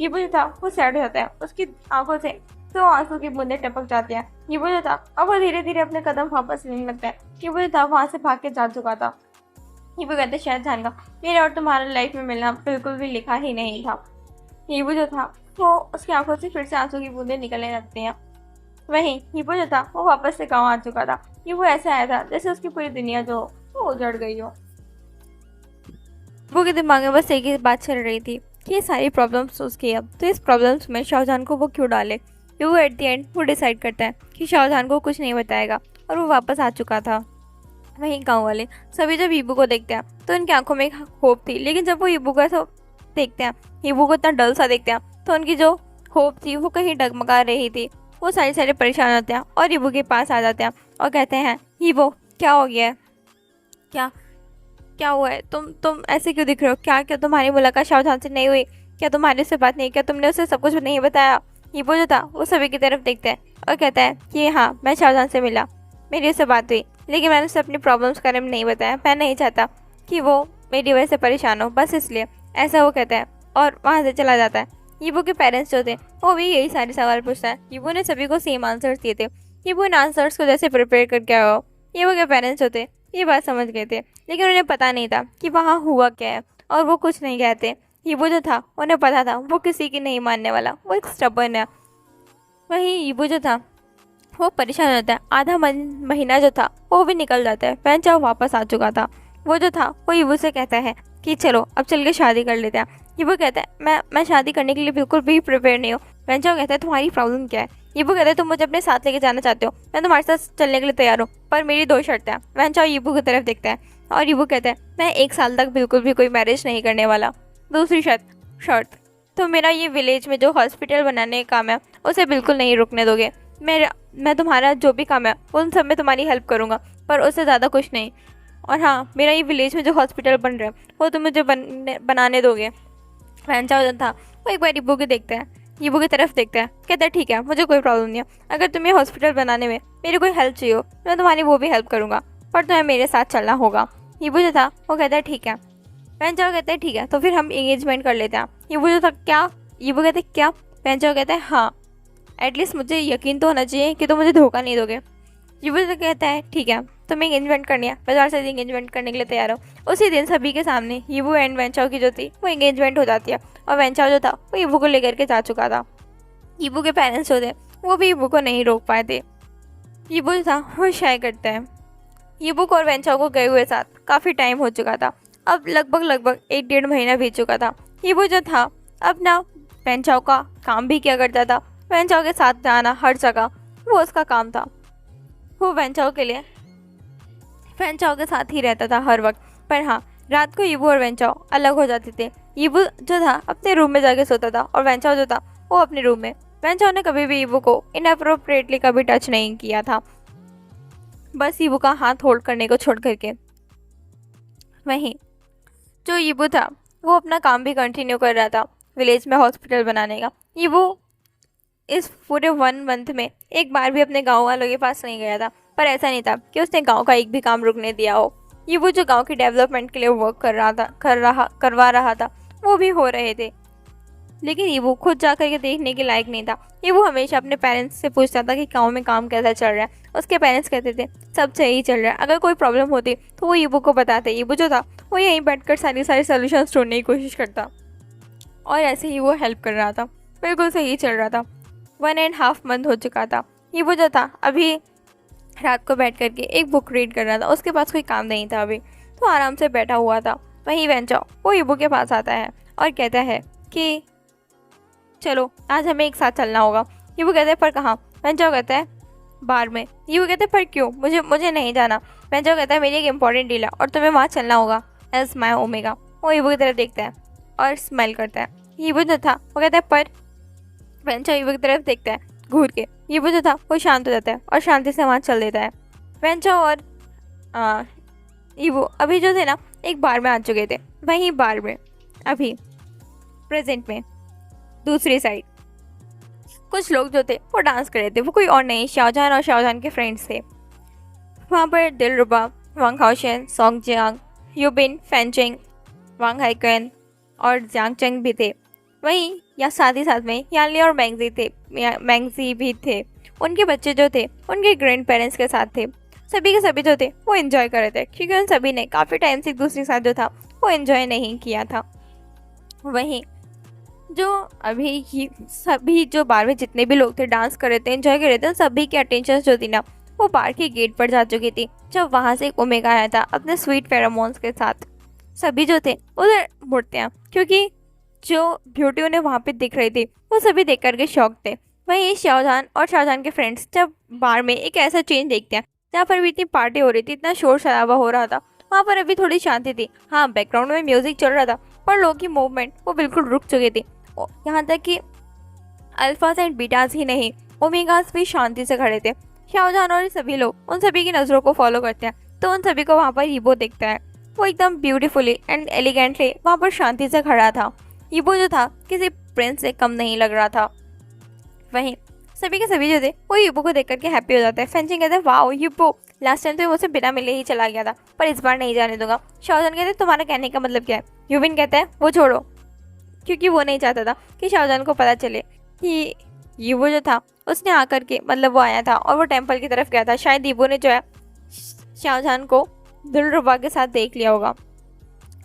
ईबू जो था वो सैड हो जाता है, उसकी आंखों से तो आंसू की बूंदें टपक जाती हैं। ईबू जो था अब वो धीरे धीरे अपने कदम वापस लेने लगता है। ईबू जो था वहाँ से भाग के जा चुका था। ईबू कहते शायद जानेगा मेरे और तुम्हारे लाइफ में मिलना बिल्कुल भी लिखा ही नहीं था। ईबू जो था वो उसकी आंखों से फिर से आंसू की बूंदें निकलने लगती हैं। वहीं ईबू जो था वो वापस से गाँव आ चुका था। ईबू ऐसा आया था जैसे उसकी पूरी दुनिया जो वो उजड़ गई हो। वो के दिमाग में बस एक ही बात चल रही थी कि ये सारी प्रॉब्लम्स उसकी, अब तो इस प्रॉब्लम्स में शाहजहान को वो क्यों डाले। वो एट द एंड वो डिसाइड करता है कि शाहजहान को कुछ नहीं बताएगा और वो वापस आ चुका था। वहीं गांव वाले सभी जब ईबू को देखते हैं तो उनकी आंखों में एक होप थी, लेकिन जब वो ईबू को ऐसा देखते हैं, ईबू को इतना डल सा देखते हैं, तो उनकी जो होप थी वो कहीं डगमगा रही थी। वो सारे परेशान होते हैं और ईबू के पास आ जाते हैं और कहते हैं ईबू क्या हो गया है, क्या हुआ है, तुम ऐसे क्यों दिख रहे हो, क्या तुम्हारी मुलाकात शाहजहान से नहीं हुई, क्या तुम्हारे से बात नहीं, क्या तुमने उसे सब कुछ नहीं बताया। ईबू जो था वो सभी की तरफ देखता है और कहता है कि हाँ मैं शाहजहान से मिला, मेरी उससे बात हुई, लेकिन मैंने उसे अपनी प्रॉब्लम्स के बारे में नहीं बताया, मैं नहीं चाहता कि वो मेरी वजह से परेशान हो, बस इसलिए, ऐसा वो कहता है और वहाँ से चला जाता है। ईबू के पेरेंट्स जो थे वो भी यही सारे सवाल पूछता है। ईबू ने सभी को सेम आंसर्स दिए थे। ईबू इन आंसर्स को जैसे प्रिपेयर करके आया हो, ईबू के पेरेंट्स जो थे ये बात समझ गए थे, लेकिन उन्हें पता नहीं था कि वहाँ हुआ क्या है और वो कुछ नहीं कहते। ईबू जो था उन्हें पता था वो किसी की नहीं मानने वाला, वो एक स्टबर्न है। वहीं ईबू जो था वो परेशान होता है। आधा महीना जो था वो भी निकल जाता है। वेंचाओ वापस आ चुका था। वो जो था वो ईबू से कहता है कि चलो अब चल के शादी कर लेते हैं। ईबू कहता है मैं शादी करने के लिए बिल्कुल भी प्रिपेयर नहीं हूँ। वेंचाओ कहता है तुम्हारी प्रॉब्लम क्या है। ईबू कहता है तुम मुझे अपने साथ लेके जाना चाहते हो, मैं तुम्हारे साथ चलने के लिए तैयार हूँ, पर मेरी 2 शर्तें हैं। वेंचाओ ईबू की तरफ देखता है और ईबू कहता है मैं 1 साल तक बिल्कुल भी कोई मैरिज नहीं करने वाला। दूसरी शर्त तो मेरा ये विलेज में जो हॉस्पिटल बनाने का काम है उसे बिल्कुल नहीं रुकने दोगे। मैं तुम्हारा जो भी काम है उन सब में तुम्हारी हेल्प करूँगा, पर उससे ज़्यादा कुछ नहीं। और हाँ, मेरा ये विलेज में जो हॉस्पिटल बन रहा है वो तुम मुझे बनाने दोगे। वेंचाओ जो था वो एक बार ईबू को देखता है। ईबू की तरफ देखता है, कहता है ठीक है, मुझे कोई प्रॉब्लम नहीं है। अगर तुम्हें हॉस्पिटल बनाने में मेरी कोई हेल्प चाहिए हो तो मैं तुम्हारी वो भी हेल्प करूँगा, पर तुम्हें मेरे साथ चलना होगा। ईबू जो था वो कहता है ठीक है। वेंचाओ कहता है ठीक है, तो फिर हम एंगेजमेंट कर लेते हैं। ईबू जो था क्या? ईबू कहते हैं क्या? वेंचाओ कहता है हाँ, एटलीस्ट मुझे यकीन तो होना चाहिए कि तुम मुझे धोखा नहीं दोगे। ईबू जो कहता है ठीक है, तुम्हें एंगेजमेंट करनी है, मैं तुम्हारे साथ एंगेजमेंट करने के लिए तैयार हूँ। उसी दिन सभी के सामने ईबू एंड वेंचाओ की जो थी वो एंगेजमेंट हो जाती है, और वेंचाओ जो था वो ईबू को लेकर के जा चुका था। ईबू के पेरेंट्स जो थे वो भी ईबू को नहीं रोक पाए थे। ईबू जो था वो शाय करता है। ईबू को और वेंचाओ को गए हुए साथ काफ़ी टाइम हो चुका था, अब लगभग 1-1.5 महीना बीत चुका था। ईबू जो था अब ना वेंचाओ का काम भी किया करता था, वेंचाओ के साथ जाना हर जगह वो उसका काम था। वो वेंचाओ के लिए वेंचाओ के साथ ही रहता था हर वक्त। पर हाँ, रात को ईबू और वेंचाओ अलग हो जाते थे। ईबू जो था अपने रूम में जाके सोता था और वेंचाओ जो था वो अपने रूम में। वेंचाओ ने कभी भी ईबू को इनअप्रोप्रिएटली कभी टच नहीं किया था, बस ईबू का हाथ होल्ड करने को छोड़ करके। वहीं जो ईबू था वो अपना काम भी कंटिन्यू कर रहा था विलेज में हॉस्पिटल बनाने का। ईबू इस पूरे 1 मंथ में एक बार भी अपने गांव वालों के पास नहीं गया था, पर ऐसा नहीं था कि उसने गांव का एक भी काम रुकने दिया हो। ईबू जो गांव की डेवलपमेंट के लिए वर्क करवा रहा था वो भी हो रहे थे, लेकिन ईबू खुद जाकर के देखने के लायक नहीं था। ईबू हमेशा अपने पेरेंट्स से पूछता था कि गांव में काम कैसा चल रहा है। उसके पेरेंट्स कहते थे सब सही चल रहा है। अगर कोई प्रॉब्लम होती तो वो ईबू को बताते। ईबू जो था वो यहीं बैठकर सारी सॉल्यूशंस ढूंढने की कोशिश करता, और ऐसे ही वो हेल्प कर रहा था। बिल्कुल सही चल रहा था। 1.5 मंथ हो चुका था। ईबू जो था अभी रात को बैठ करके एक बुक रीड कर रहा था। उसके पास कोई काम नहीं था अभी, तो आराम से बैठा हुआ था। वहीं वेंचाओ वो ईबू के पास आता है और कहता है कि चलो आज हमें एक साथ चलना होगा। ईबू कहते हैं पर कहाँ? वेंचाओ कहता है बार में। ईबू कहते हैं पर क्यों? मुझे नहीं जाना। वेंचाओ कहता है मेरी एक इंपॉर्टेंट डील है और तुम्हें वहाँ चलना होगा एज माई ओमेगा। वो ईबू की तरफ देखता है और स्माइल करता है। ईबू जो था वो कहता है पर। वेंचाओ ईबू की तरफ देखता है घूर के। ईबू जो था वो शांत हो जाता है और शांति से वहाँ चल देता है। वेंचाओ और ईबू अभी जो थे ना एक बार में आ चुके थे। वहीं बार में अभी प्रेजेंट में दूसरी साइड कुछ लोग जो थे वो डांस कर रहे थे। वो कोई और नहीं, शाहजहान और शाहजहान के फ्रेंड्स थे। वहाँ पर दिलरुबा, वांग हाओशेन, सोंग जियांग, यूबिन, फैनचेंग, वांग हाइकेन और जियांग चेंग भी थे। वहीं या साथ ही साथ में यानली और मैंगजी भी थे। उनके बच्चे जो थे उनके ग्रैंड पेरेंट्स के साथ थे। सभी के सभी जो थे वो एंजॉय कर रहे थे, क्योंकि उन सभी ने काफ़ी टाइम से एक दूसरे के साथ जो था वो एंजॉय नहीं किया था। वहीं जो अभी ही सभी जो बार में जितने भी लोग थे डांस कर रहे थे, एंजॉय कर रहे थे, सभी की अटेंशन जो थी ना वो बार के गेट पर जा चुकी थी, जब वहाँ से एक ओमेगा आया था अपने स्वीट फेरोमोन्स के साथ। सभी जो थे उधर मुड़ते हैं, क्योंकि जो ब्यूटी उन्हें वहाँ पे दिख रही थी वो सभी देख करके शॉक थे। वहीं शाहजहान और शाहजहान के फ्रेंड्स जब बार में एक ऐसा चेंज देखते हैं जहाँ पर भी इतनी पार्टी हो रही थी, इतना शोर शराबा हो रहा था, वहाँ पर अभी थोड़ी शांति थी। हाँ, बैकग्राउंड में म्यूजिक चल रहा था, पर लोगों की मूवमेंट वो बिल्कुल रुक चुकी थी। यहाँ तक कि अल्फाज एंड बीटाज ही नहीं, ओमेगास भी शांति से खड़े थे। शाहजहान और सभी लोग उन सभी की नज़रों को फॉलो करते हैं, तो उन सभी को वहाँ पर ईबो देखता है। वो एकदम ब्यूटीफुली एंड एलिगेंटली वहाँ पर शांति से खड़ा था। ईबो जो था किसी प्रिंस से कम नहीं लग रहा था। वहीं सभी के सभी जो थे वो ईबो को देख करके हैप्पी हो जाता है। फेंचिंग कहते हैं वाओ ईबो, लास्ट टाइम तो मुझसे बिना मिले ही चला गया था, पर इस बार नहीं जाने दूंगा। शाहजहान कहते हैं तुम्हारा कहने का मतलब क्या है? यूबिन कहता है वो छोड़ो, क्योंकि वो नहीं चाहता था कि शाहजहान को पता चले कि ईबो जो था उसने आकर के मतलब वो आया था और वो टेंपल की तरफ गया था। शायद ईबो ने जो है शाहजहान को दिलरुबा के साथ देख लिया होगा,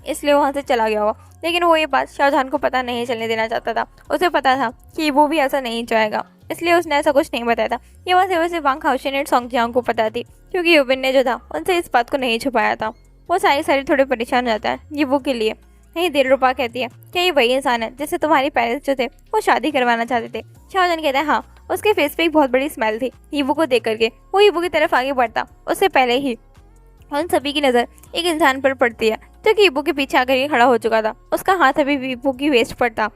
इसलिए वहाँ से चला गया होगा। लेकिन वो ये बात शाहजहान को पता नहीं चलने देना चाहता था। उसे पता था कि वो भी ऐसा नहीं चाहेगा, इसलिए उसने ऐसा कुछ नहीं बताया था। ये बात वैसे वांग हाओशेन और सोंग जियांग को पता थी, क्योंकि यूबिन ने जो था उनसे इस बात को नहीं छुपाया था। वो सारी थोड़े परेशान हो जाता है ईबो के लिए। नहीं, दिलरुबा कहती है क्या ये वही इंसान है जिससे तुम्हारे पेरेंट्स जो थे वो शादी करवाना चाहते थे? शाहजहान कहता है हाँ। उसके फेस पे एक बहुत बड़ी स्मेल थी। ईबो को देख करके वो ईबो की तरफ आगे बढ़ता, उससे पहले ही उन सभी की नज़र एक इंसान पर पड़ती है जो कि ईबो के पीछे आकर के खड़ा हो चुका था। उसका हाथ अभी ईबो की वेस्ट पर था।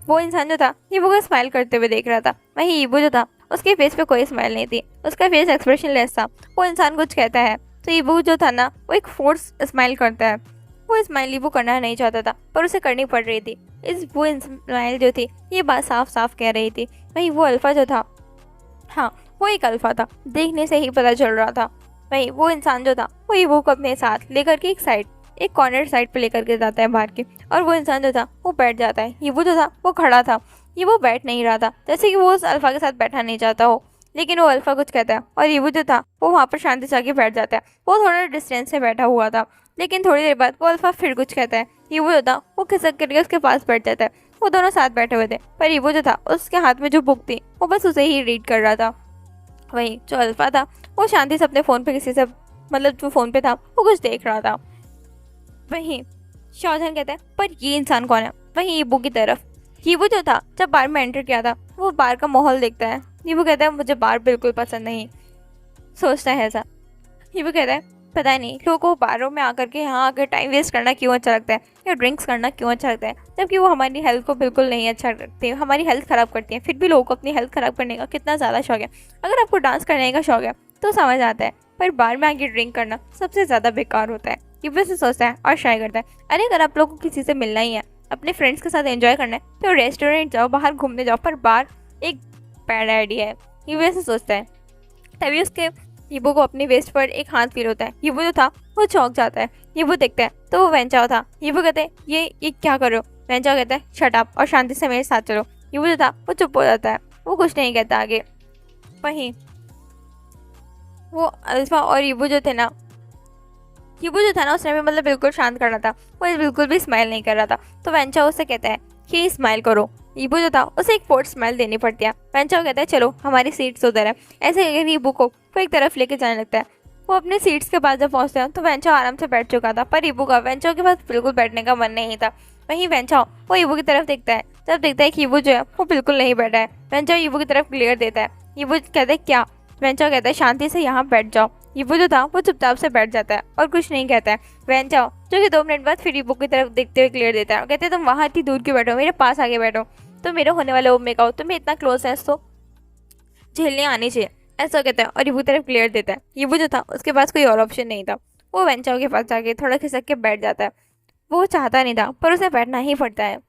वो इंसान जो था ईबो को स्माइल करते हुए देख रहा था। वहीं ईबो जो था उसके फेस पे कोई स्माइल नहीं थी, उसका फेस एक्सप्रेशन लेस था। वो इंसान कुछ कहता है तो ईबो जो था ना वो एक फोर्स स्माइल करता है। वो स्माइल ईबो करना नहीं चाहता था, पर उसे करनी पड़ रही थी। इस वो इस्माइल जो थी ये बात साफ साफ कह रही थी। वहीं वो अल्फ़ा जो था, हाँ वो एक अल्फ़ा था, देखने से ही पता चल रहा था। वहीं वो इंसान जो था वो ईवो को अपने साथ लेकर के एक कॉर्नर साइड पे लेकर के जाता है बाहर के, और वो इंसान जो था वो बैठ जाता है। ईवो जो था वो खड़ा था, ये वो बैठ नहीं रहा था, जैसे कि वो उस अल्फ़ा के साथ बैठा नहीं चाहता हो। लेकिन वो अल्फ़ा कुछ कहता है और ईवो जो था वो वहाँ पर शांति से आके बैठ जाता है। वो थोड़ा डिस्टेंस से बैठा हुआ था, लेकिन थोड़ी देर बाद वो अल्फ़ा फिर कुछ कहता है। ईवो जो था वो खिसक करके उसके पास बैठ जाता है। वो दोनों साथ बैठे हुए थे, पर ईवो जो था उसके हाथ में जो बुक थी वो बस उसे ही रीड कर रहा था। वहीं जो अल्फ़ा था वो शांति से अपने फ़ोन पे किसी से, मतलब जो फ़ोन पे था वो कुछ देख रहा था। वहीं शाहजहां कहता है पर ये इंसान कौन है। वहीं ईबू की तरफ ईबू जो था जब बार में एंटर किया था वो बार का माहौल देखता है। ईबू कहता है मुझे बार बिल्कुल पसंद नहीं, सोचता है ऐसा। ईबू कहता है पता नहीं लोगों को बारों में आकर के यहाँ आकर टाइम वेस्ट करना क्यों अच्छा लगता है, या ड्रिंक्स करना क्यों अच्छा लगता है, जबकि वो हमारी हेल्थ को बिल्कुल नहीं अच्छा रखती है, हमारी हेल्थ ख़राब करती है। फिर भी लोगों को अपनी हेल्थ ख़राब करने का कितना ज़्यादा शौक है। अगर आपको डांस करने का शौक है तो समझ आता है, पर बार में आके ड्रिंक करना सबसे ज़्यादा बेकार होता है। ईबू से सोचता है और ट्राई करता है। अरे अगर आप लोगों को किसी से मिलना ही है, अपने फ्रेंड्स के साथ एंजॉय करना है, तो रेस्टोरेंट जाओ, बाहर घूमने जाओ, पर बार एक बैड आइडिया है। ईबू ऐसे सोचता है। तभी उसके ईबू को अपनी वेस्ट पर एक हाथ फील होता है। ईबू जो था वो चौंक जाता है। ईबू देखता है तो वो वेंचाओ था। ईबू कहते हैं ये क्या कर रहे हो। वेंचाओ कहता है शट अप और शांति से मेरे साथ चलो। ईबू जो था वो चुप हो जाता है, वो कुछ नहीं कहता आगे। वहीं वो अल्फा और ईबू जो थे ना, ईबू जो था ना उसने भी मतलब बिल्कुल शांत करना था, वो बिल्कुल भी स्माइल नहीं कर रहा था। तो वेंचाओ उससे कहता है कि स्माइल करो। ईबू जो था उसे एक फोर्स स्माइल देनी पड़ती है। वेंचाओ कहता है चलो हमारी सीट्स उधर है। ऐसे कहकर ईबू को वो एक तरफ लेके जाने लगता है। वो अपने सीट्स के पास जब पहुंचते हैं तो वेंचाओ आराम से बैठ चुका था, पर ईबू का वेंचाओ के पास बिल्कुल बैठने का मन नहीं था। वहीं वेंचाओ वो ईबू की तरफ देखता है, जब देखता है कि ईबू जो है वो बिल्कुल नहीं बैठा है। वेंचाओ ईबू की तरफ क्लियर देता है। ईबू कहता है क्या। वेंचाओ कहता है शांति से यहाँ बैठ जाओ। ईबू जो था वो चुपचाप से बैठ जाता है और कुछ नहीं कहता है। वेंचाओ जो कि 2 मिनट बाद फिर ईबू की तरफ देखते हुए क्लियर देता है, कहते हैं तुम वहाँ इतनी दूर क्यों बैठो, मेरे पास आगे बैठो, तो मेरे होने वाले ओमे का हो, तुम्हें इतना क्लोज है तो झेलने आनी चाहिए, ऐसा कहता है और ईबू तरफ क्लियर देता है। ईबू जो था उसके पास कोई और ऑप्शन नहीं था, वो वेंचाओ के पास जाके थोड़ा खिसक के बैठ जाता है। वो चाहता नहीं था पर उसे बैठना ही पड़ता है।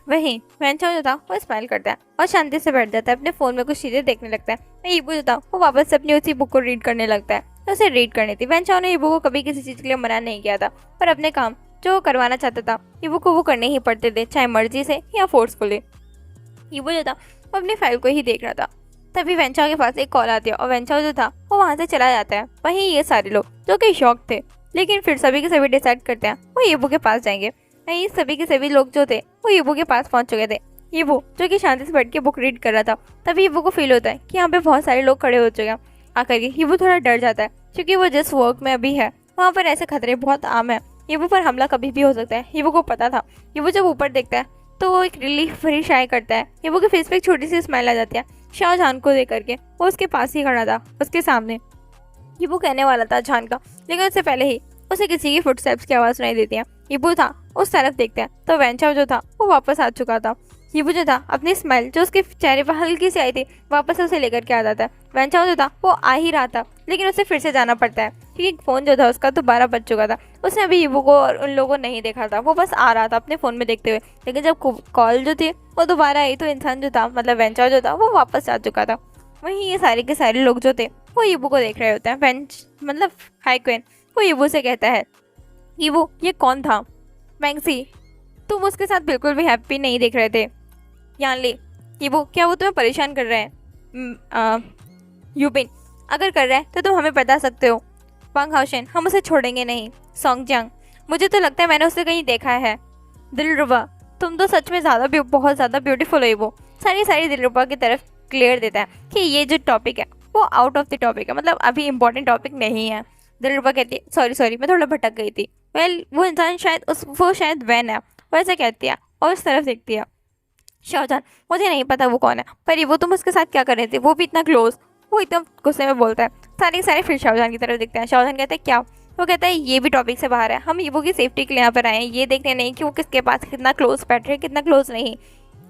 वहीं वेंचाओ जो था वो स्माइल करता है और शांति से बैठ जाता है, अपने फ़ोन में कुछ चीज़ें देखने लगता है। ईबू जो था वो वापस से अपनी उसी बुक को रीड करने लगता है, तो उसे रीड करनी थी। वेंचाओ ने ईबू को कभी किसी चीज़ के लिए मना नहीं किया था, पर अपने काम जो वो करवाना चाहता था ईबू को वो करने ही पड़ते थे, चाहे मर्जी से या फोर्सफुली। ईबू जो था वो अपनी फाइल को ही देख रहा था। तभी वेंचाओ के पास एक कॉल आती है और वेंचाओ जो था वो वहाँ से चला जाता है। वहीं ये सारे लोग जो कि शॉक थे, लेकिन फिर सभी के सभी डिसाइड करते हैं वो ईबू के पास जाएंगे। वहीं सभी के सभी लोग जो थे वो ईबू के पास पहुंच चुके थे। ईबू जो कि शांति से बैठ के बुक रीड कर रहा था, तभी ईबू को फील होता है कि यहाँ पे बहुत सारे लोग खड़े हो चुके हैं। आकर के ईबू थोड़ा डर जाता है, क्योंकि वो जिस वर्क में अभी है वहाँ पर ऐसे खतरे बहुत आम है। ईबू पर हमला कभी भी हो सकता है, ईबू को पता था। ईबू जब ऊपर देखता है तो वो एक रिलीफ भरी शाय करता है। ईबू के फेस पे एक छोटी सी स्माइल आ जाती है। शाहजहां को देख करके वो उसके पास ही खड़ा था, उसके सामने। ईबू कहने वाला था जान का, लेकिन उससे पहले ही उसे किसी की फुटस्टेप्स की आवाज़ सुनाई देती है। ईबू था उस तरफ देखते हैं तो वेंचाओ जो था वो वापस आ चुका था। ईबू जो था अपनी स्माइल जो उसके चेहरे पर हल्की सी आई थी वापस उसे लेकर के आ जाता है। वेंचाओ जो था वो आ ही रहा था, लेकिन उसे फिर से जाना पड़ता है, क्योंकि फ़ोन जो था उसका तो 12 बज चुका था। उसने अभी ईबू को और उन लोगों को नहीं देखा था, वो बस आ रहा था अपने फ़ोन में देखते हुए। लेकिन जब कॉल जो थी वो दोबारा आई तो इंसान जो था मतलब वेंचाओ जो था वो वापस आ चुका था। वहीं ये सारे के सारे लोग जो थे वो ईबू को देख रहे होते हैं। मतलब हाई क्वीन वो ईबू से कहता है ईबू ये कौन था। मैंगसी तुम उसके साथ बिल्कुल भी हैप्पी नहीं दिख रहे थे। यानली ईबू क्या वो तुम्हें परेशान कर रहे हैं। यूबिन अगर कर रहा है तो तुम हमें बता सकते हो। वांग हाओशेन हम उसे छोड़ेंगे नहीं। सोंगजियांग मुझे तो लगता है मैंने उसे कहीं देखा है। दिलरुबा तुम तो सच में बहुत ज़्यादा ब्यूटीफुल हो। ईबू सारी दिलरुबा की तरफ क्लियर देता है कि ये जो टॉपिक है वो आउट ऑफ द टॉपिक है, मतलब अभी इंपॉर्टेंट टॉपिक नहीं है। दिलरुबा कहती है सॉरी मैं थोड़ा भटक गई थी। वो इंसान वो शायद वैन है, वैसे कहती है और उस तरफ देखती है। शाहजहां मुझे नहीं पता वो कौन है, पर वो तुम उसके साथ क्या कर रहे थे, वो भी इतना क्लोज। वो एकदम गुस्से में बोलता है। सारे फिर शाहजहां की तरफ देखते हैं। शाहजहां कहते हैं क्या। वो कहता है ये भी टॉपिक से बाहर है, हम ईबू की सेफ्टी के लिए यहाँ पर आए हैं, ये देखने नहीं कि वो किसके पास कितना क्लोज बैठ रहे कितना क्लोज नहीं।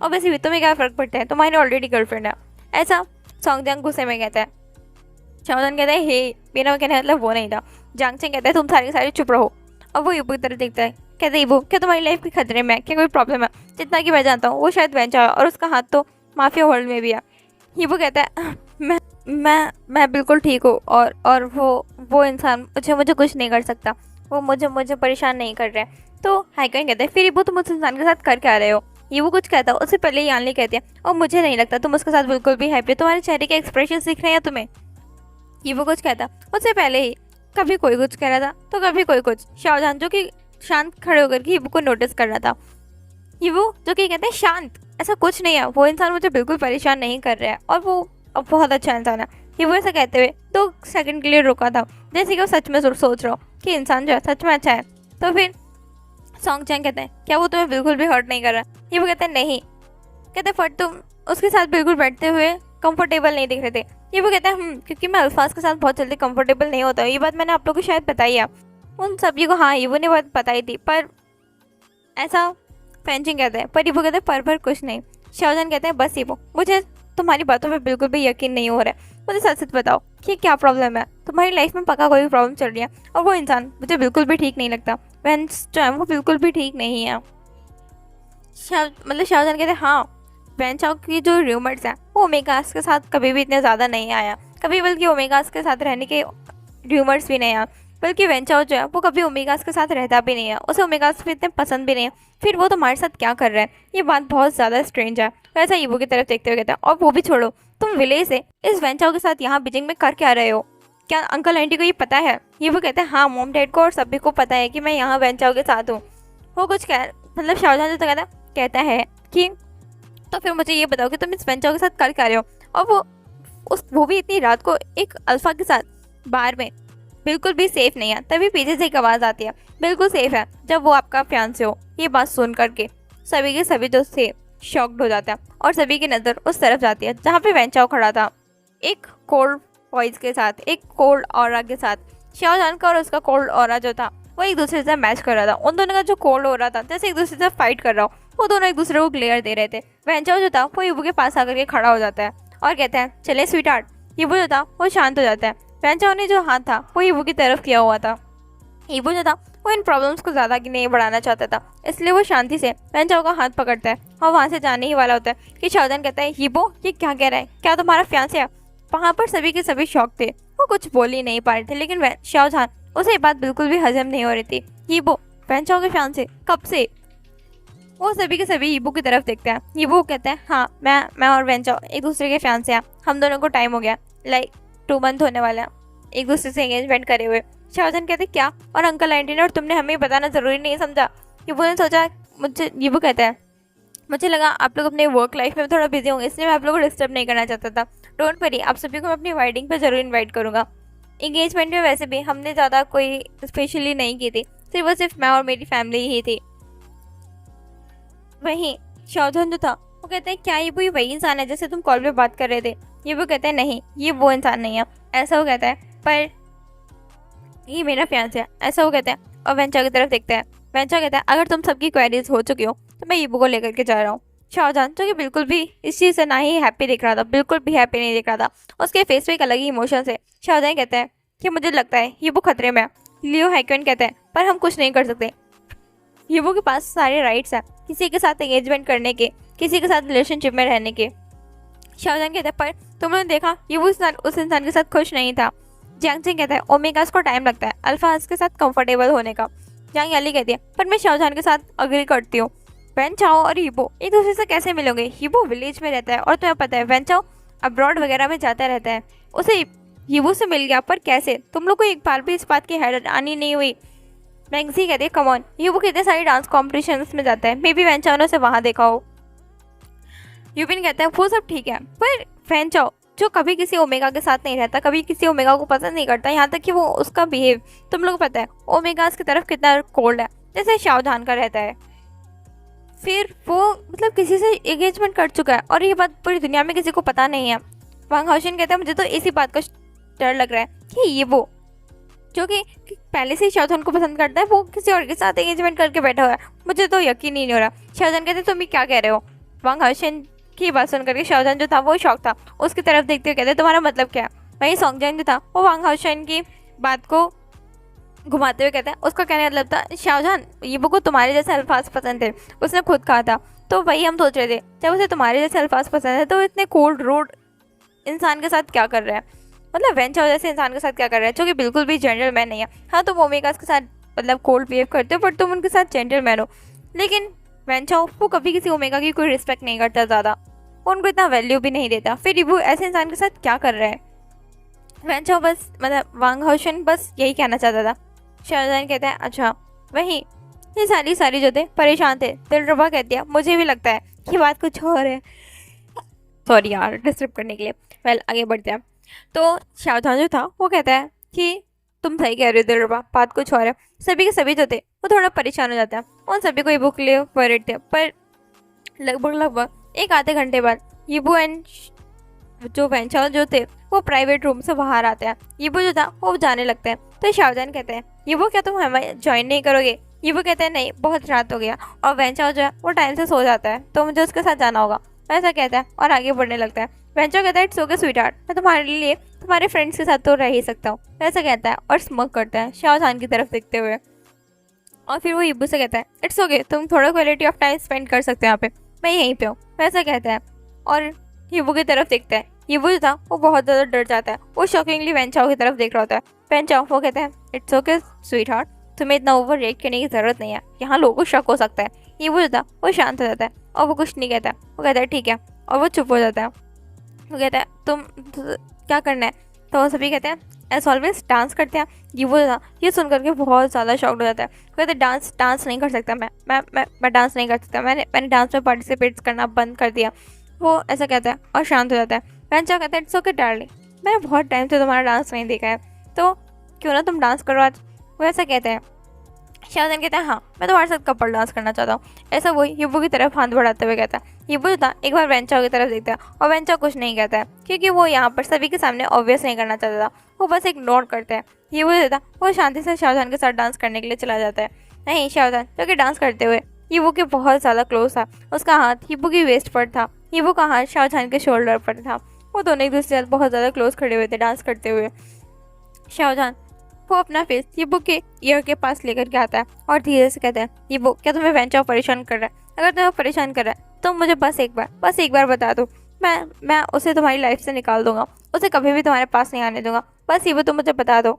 और वैसे भी तुम्हें क्या फ़र्क पड़ता है, तुम्हारी ऑलरेडी गर्लफ्रेंड है। ऐसा सोंगजियांग गुस्से में कहता है। शाहजहां कहता है हे मेरा कहने मतलब वो नहीं था। जांगचेन कहता है तुम सारे चुप रहो। और वो ईबू की तरफ देखता है कहते ईबो क्या तुम्हारी लाइफ के खतरे में है, क्या कोई प्रॉब्लम है? जितना कि मैं जानता हूँ वो शायद वेंचाओ है और उसका हाथ तो माफिया वर्ल्ड में भी है। ईबो कहता है मैं बिल्कुल ठीक हूँ और वो इंसान मुझे कुछ नहीं कर सकता, वो मुझे परेशान नहीं कर रहा है। तो हाइकन कहता है फिर ईबो तुम उस इंसान के साथ कर क्या रहे हो? ये वो कुछ कहता है, उससे पहले ही यानली कहती है और मुझे नहीं लगता तुम उसके साथ बिल्कुल भी हैप्पी, तुम्हारे चेहरे के एक्सप्रेशन दिख रहे हैं तुम्हें। ये वो कुछ कहता, उससे पहले ही कभी कोई कुछ कह रहा था तो कभी कोई कुछ। शाहजहान जो कि शांत खड़े होकर के ईबो को नोटिस कर रहा था। ये वो जो कि कहते हैं शांत, ऐसा कुछ नहीं है, वो इंसान मुझे बिल्कुल परेशान नहीं कर रहा है और वो अब बहुत अच्छा इंसान है। ये वो ऐसा कहते हुए 2 सेकंड के लिए रुका था, जैसे कि वो सच में सोच रहा हो कि इंसान जो है सच में अच्छा है। तो फिर सॉन्ग चैंग कहते हैं क्या वो तुम्हें बिल्कुल भी हर्ट नहीं कर रहा? ये वो कहते हैं नहीं। कहते फट तुम उसके साथ बिल्कुल बैठते हुए कंफर्टेबल नहीं दिख रहे थे। ये वो कहता है क्योंकि मैं अल्फाज के साथ बहुत जल्दी कंफर्टेबल नहीं होता हूँ, ये बात मैंने आप लोगों को शायद बताई है। उन सभी को हाँ ईवो ने बात बताई थी, पर ऐसा फेंचिंग कहते हैं, पर ईवो कहते हैं पर कुछ नहीं। शाहजहान कहते हैं बस ईवो मुझे तुम्हारी बातों पे बिल्कुल भी यकीन नहीं हो रहा है, मुझे सच सच बताओ कि क्या प्रॉब्लम है? तुम्हारी लाइफ में पक्का कोई प्रॉब्लम चल रही है और वो इंसान मुझे बिल्कुल भी ठीक नहीं लगता, वेंस जो है वो बिल्कुल भी ठीक नहीं है। शाहजहान कहते हैं हाँ वेंचाओ की जो र्यूमर्स हैं वो ओमेगास के साथ कभी भी इतने ज़्यादा नहीं आया, कभी बल्कि ओमेगास के साथ रहने के र्यूमर्स भी नहीं आया, बल्कि वेंचाओ जो है वो कभी ओमेगास के साथ रहता भी नहीं है, उसे ओमेगास भी इतने पसंद भी नहीं है, फिर वो तुम्हारे साथ क्या कर रहा है? ये बात बहुत ज़्यादा स्ट्रेंज है। वैसा ईवो की तरफ देखते हुए कहता है और वो भी छोड़ो, तुम विलेज से इस वेंचाओ के साथ यहाँ बीजिंग में कर क्या रहे हो? क्या अंकल आंटी को ये पता है? ये वो कहते हैं हाँ मॉम डैड को और सभी को पता है कि मैं यहाँ वेंचाओ के साथ हूँ। वो कुछ शाहजहान जो कहता है कि तो फिर मुझे ये बताओ कि तुम इस वेंचाओ के साथ कर क्या रहे हो? और वो भी इतनी रात को एक अल्फा के साथ बार में बिल्कुल भी सेफ नहीं है। तभी पीछे से एक आवाज़ आती है बिल्कुल सेफ है, जब वो आपका फियांसे हो। ये बात सुन करके सभी के सभी जो थे शॉक्ड हो जाते हैं और सभी की नज़र उस तरफ जाती है जहाँ पे वेंचाओ खड़ा था, एक कोल्ड वॉइस के साथ, एक कोल्ड ऑरा के साथ। शाहजहान का और उसका कोल्ड ऑरा जो था वो एक दूसरे से मैच कर रहा था। उन दोनों का जो कोल्ड हो रहा था जैसे एक दूसरे से फाइट कर रहा हो, वो दोनों एक दूसरे को ग्लेयर दे रहे थे। वेंचाओ जो था वो ईवो के पास आकर के खड़ा हो जाता है और कहते हैं चले स्वीट हार्ट। ईवो जो था वो शांत हो जाता है। वेंचाओ ने जो हाथ था वो ईवो की तरफ किया हुआ था। ईवो जो था वो इन प्रॉब्लम्स को ज़्यादा नहीं बढ़ाना चाहता था, इसलिए वो शांति से वेंचाओ का हाथ पकड़ता है और वहाँ से जाने ही वाला होता है कि शाहजहान कहता है ईवो ये क्या कह रहा है, क्या तुम्हारा फियांसे है? वहाँ पर सभी के सभी शौक थे, वो कुछ बोल ही नहीं पा रहे थे, लेकिन शाहजहान उसे ये बात बिल्कुल भी हजम नहीं हो रही थी। ईवो वेंचाओ के फियांसे कब से? वो सभी के सभी ईवो की तरफ देखते हैं। ईवो कहते हैं हाँ मैं और वेंचाओ एक दूसरे के फियांसे हैं, हम दोनों को टाइम हो गया, लाइक 2 मंथ होने वाला है एक दूसरे से एंगेजमेंट करे हुए। शाहजहान कहते क्या? और अंकल आंटी ने और तुमने हमें बताना ज़रूरी नहीं समझा? ईवो ने सोचा मुझे, ईवो कहता है मुझे लगा आप लोग अपने वर्क लाइफ में थोड़ा बिजी होंगे, इसलिए मैं आप लोगों को डिस्टर्ब नहीं करना चाहता था। डोंट वरी, आप सभी को मैं अपनी वेडिंग पे ज़रूर इन्वाइट करूँगा। एंगेजमेंट में वैसे भी हमने ज़्यादा कोई स्पेशली नहीं की थी, सिर्फ मैं और मेरी फैमिली ही थी। वहीं शाहजहान जो था वो कहते हैं क्या ये वही इंसान है जैसे तुम कॉल पे बात कर रहे थे? ये वो कहते हैं नहीं ये वो इंसान नहीं है, ऐसा वो कहता है, पर ये मेरा फियांसे है, ऐसा वो कहता है। और वेंचाओ की तरफ देखता है। वेंचाओ कहता है अगर तुम सबकी क्वेरीज हो चुकी हो तो मैं ईवो को लेकर के जा रहा हूँ। शाहजहान जो कि बिल्कुल भी इस चीज़ से ना ही हैप्पी दिख रहा था, बिल्कुल भी हैप्पी नहीं दिख रहा था, उसके फेस पे एक अलग ही इमोशंस है। शाहजहान कहता है कि मुझे लगता है ईवो खतरे में है। लियो हाइक्वेन कहता है पर हम कुछ नहीं कर सकते, ईवो के पास सारे राइट्स हैं किसी के साथ एंगेजमेंट करने के, किसी के साथ रिलेशनशिप में रहने के। शाहजहान कहता है पर तुमने देखा ईवो उस इंसान के साथ खुश नहीं था। जियांग सिंह कहता है ओमेगास को टाइम लगता है अल्फाज के साथ कंफर्टेबल होने का। जियांग याली कहती है पर मैं शाहजहान के साथ अग्री करती हूँ। वेंचाओ और ईवो एक दूसरे से कैसे मिलोगे? ईवो विलेज में रहता है और तुम्हें पता है वेंचाओ अब्रॉड वगैरह में जाता रहता है, उसे ईवो से मिल गया, पर कैसे? तुम लोग को एक बार भी इस बात की हैरानी नहीं हुई? मैंगजी कहते हैं कम ऑन, ईवो कितने सारे डांस कॉम्पिटिशन्स में जाता है, मे बी वेंचाओ ने उसे वहाँ देखा हो। यूबिन कहता है वो सब ठीक है, पर वेंचाओ जो कभी किसी ओमेगा के साथ नहीं रहता, कभी किसी ओमेगा को पसंद नहीं करता, यहाँ तक कि वो उसका बिहेव तुम लोग को पता है ओमेगास की तरफ कितना कोल्ड है, जैसे शाहजहान का रहता है। फिर वो मतलब किसी से एंगेजमेंट कर चुका है और ये बात पूरी दुनिया में किसी को पता नहीं है। वांग हाओशिन कहता है मुझे तो इसी बात का डर लग रहा है कि ये वो जो कि पहले से ही शाहजहान को पसंद करता है वो किसी और के साथ एंगेजमेंट करके बैठा हुआ है, मुझे तो यकीन ही नहीं हो रहा। शाहजहान कहते तुम ये क्या कह रहे हो? वांग हाओशिन की बात सुन करके शाहजहान जो था वो शौक था, उसकी तरफ देखते हुए कहते तुम्हारा मतलब क्या है? वही सॉन्ग जैन जो था वो वांग हाओशिन की बात को घुमाते हुए कहता है, उसका कहने का मतलब था शाहजहान यीबू को तुम्हारे जैसे अल्फाज पसंद थे, उसने खुद कहा था। तो वही हम सोच रहे थे, जब उसे तुम्हारे जैसे अल्फाज पसंद है तो इतने कोल्ड रूड इंसान के साथ क्या कर रहा है, मतलब वेंचाओ जैसे इंसान के साथ क्या कर रहा है जो कि बिल्कुल भी जेंटलमैन नहीं है। हाँ तुम ओमेगास के साथ मतलब कोल्ड बिहेव करते हो, पर तुम उनके साथ जेंटलमैन हो। लेकिन वेंचाओ वो कभी किसी ओमेगा की कोई रिस्पेक्ट नहीं करता ज़्यादा, वो उनको इतना वैल्यू भी नहीं देता, फिर वो ऐसे इंसान के साथ क्या कर रहा है। वेंचाओ बस मतलब वांग हाउशन बस यही कहना चाहता था। शाहजहान कहता है अच्छा वही, ये सारी जो थे परेशान थे। दिलरुबा कहती है मुझे भी लगता है कि बात कुछ और है। सॉरी यार डिस्टर्ब करने के लिए। वेल आगे बढ़ते हैं। तो शाहजहान जो था वो कहता है कि तुम सही कह रहे हो दिलरुबा, बात कुछ और है। सभी के सभी जो थे वो थोड़ा परेशान हो जाते हैं, उन सभी को ये बुक लिए वरिड थे। पर लगभग एक आधे घंटे बाद यीबू एंड जो वेंचाओ जो थे वो प्राइवेट रूम से बाहर आते हैं। यीबू जो था वो जाने लगते हैं। तो शाहजहान कहते हैं यीबू क्या तुम हमें ज्वाइन नहीं करोगे। यीबू कहते हैं नहीं बहुत रात हो गया, और वेंचाओ जो है वो टाइम से सो जाता है तो मुझे उसके साथ जाना होगा, ऐसा कहता है और आगे बढ़ने लगता है। वेंचाओ कहता है इट्स ओके स्वीटहार्ट, मैं तुम्हारे लिए तुम्हारे फ्रेंड्स के साथ तो रह ही सकता हूँ, ऐसा कहता है और स्मोक करता है शाहजहान की तरफ देखते हुए। और फिर वो यीबू से कहता है इट्स ओके तुम थोड़ा क्वालिटी ऑफ टाइम स्पेंड कर सकते हो यहाँ पे, मैं यहीं पे हूँ, वैसा कहता है और यीबू की तरफ देखता है। यीबू जो था वो बहुत ज़्यादा डर जाता है, वो शॉकिंगली वेंचाओ की तरफ देख रहा होता है। वेंचाओ वो कहता है इट्स ओके स्वीटहार्ट, तुम्हें इतना ओवर रिएक्ट करने की ज़रूरत नहीं है, यहाँ लोगों को शक हो सकता है। यीबू जो था वो शांत हो जाता है और वो कुछ नहीं कहता, वो कहता है ठीक है, और वो चुप हो जाता है। वो कहता है तुम क्या करना है। तो वो सभी कहते हैं एज ऑलवेज डांस करते हैं। वो था ये सुन करके बहुत ज़्यादा शॉक्ड हो जाता है। वो कहते हैं डांस नहीं कर सकता, मैं डांस नहीं कर सकता, मैंने डांस में पार्टिसिपेट करना बंद कर दिया। वो ऐसा कहता है और शांत हो जाता है। वेंचाओ कहता है इट्स ओके डार्लिंग, मैंने बहुत टाइम से तुम्हारा डांस नहीं देखा है, तो क्यों ना तुम डांस करो आज। वो ऐसा कहते हैं। शाहजहान कहता है हाँ मैं तुम्हारे साथ कपल डांस करना चाहता हूँ, ऐसा वो यीबू की तरफ हाथ बढ़ाते हुए कहता है। यीबू जो था एक बार वेंचाओ की तरफ देखता है और वेंचाओ कुछ नहीं कहता है, क्योंकि वो यहाँ पर सभी के सामने ऑब्वियस नहीं करना चाहता था, वो बस इग्नोर करता है। यीबू जो था वो शांति से शाहजहान के साथ डांस करने के लिए चला जाता है। नहीं शाहजहान जो कि डांस करते हुए यीबू के बहुत ज़्यादा क्लोज था, उसका हाथ यीबू की वेस्ट पर था, यीबू का हाथ शाहजहान के शोल्डर पर था। वो दोनों एक दूसरे के साथ बहुत ज़्यादा क्लोज खड़े हुए थे डांस करते हुए। शाहजहान वो अपना फेस यीबू के ईयर के पास लेकर के आता है और धीरे से कहता है यीबू क्या तुम्हें वेंचाओ परेशान कर रहा है, अगर तुम्हें परेशान कर रहा है तो मुझे बस एक बार बता दो, मैं उसे तुम्हारी लाइफ से निकाल दूंगा, उसे कभी भी तुम्हारे पास नहीं आने दूंगा, बस यीबू तुम मुझे बता दो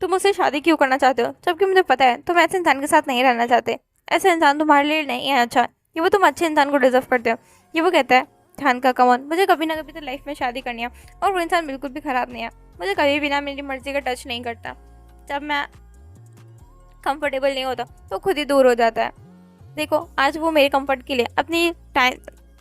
तुम मुझसे शादी क्यों करना चाहते हो, जबकि मुझे पता है तुम ऐसे इंसान के साथ नहीं रहना चाहते, ऐसे इंसान तुम्हारे लिए नहीं है अच्छा, यीबू तुम अच्छे इंसान को डिजर्व करते हो। यीबू कहता है ध्यान का कमन, मुझे कभी ना कभी तो लाइफ में शादी करनी है, और वो इंसान बिल्कुल भी ख़राब नहीं है, मुझे कभी भी ना मेरी मर्जी का टच नहीं करता, जब मैं कंफर्टेबल नहीं होता तो खुद ही दूर हो जाता है। देखो आज वो मेरे कंफर्ट के लिए अपनी टाइम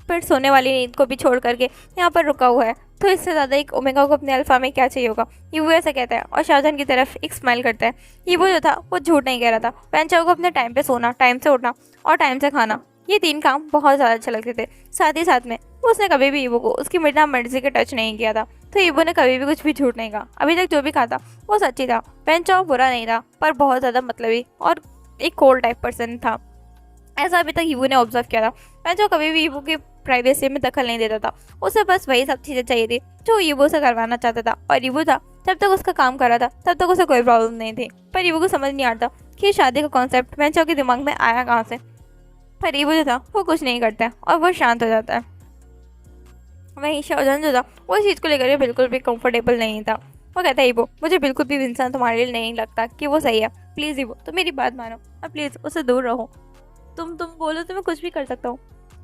पर सोने वाली नींद को भी छोड़ करके यहाँ पर रुका हुआ है, तो इससे ज़्यादा एक ओमेगा को अपने अल्फा में क्या चाहिए होगा। ये वो ऐसा कहता है और शाहजहान की तरफ एक स्माइल करता है। ये वो जो था वो झूठ नहीं कह रहा था, वेंचाओ को अपने टाइम पे सोना, टाइम से उठना और टाइम से खाना, ये 3 काम बहुत ज़्यादा अच्छे लगते थे। साथ ही साथ में उसने कभी भी ईवो को उसकी बिना मर्जी के टच नहीं किया था, तो ईवो ने कभी भी कुछ भी झूठ नहीं कहा, अभी तक जो भी कहा था वो सच्ची था। वेंचाओ बुरा नहीं था, पर बहुत ज़्यादा मतलबी और एक कोल्ड टाइप पर्सन था, ऐसा अभी तक ईवो ने ऑब्जर्व किया था। वेंचाओ कभी भी ईवो की प्राइवेसी में दखल नहीं देता था, उसे बस वही सब चीज़ें चाहिए थी जो ईवो से करवाना चाहता था, और ईवो था जब तक उसका काम कर रहा था तब तक उसे कोई प्रॉब्लम नहीं थी। पर ईवो को समझ नहीं आता कि शादी का कॉन्सेप्ट वेंचाओ के दिमाग में आया कहाँ से। पर ईवो जो था वो कुछ नहीं करता है और वो शांत हो जाता है। वहीं शाहजहान जो था वो इस चीज़ को लेकर बिल्कुल भी कंफर्टेबल नहीं था। वो कहता है ईवो मुझे बिल्कुल भी इंसान तुम्हारे लिए नहीं लगता कि वो सही है, प्लीज़ ईवो तुम मेरी बात मानो और प्लीज़ उससे दूर रहो, तुम बोलो तो मैं कुछ भी कर सकता हूँ।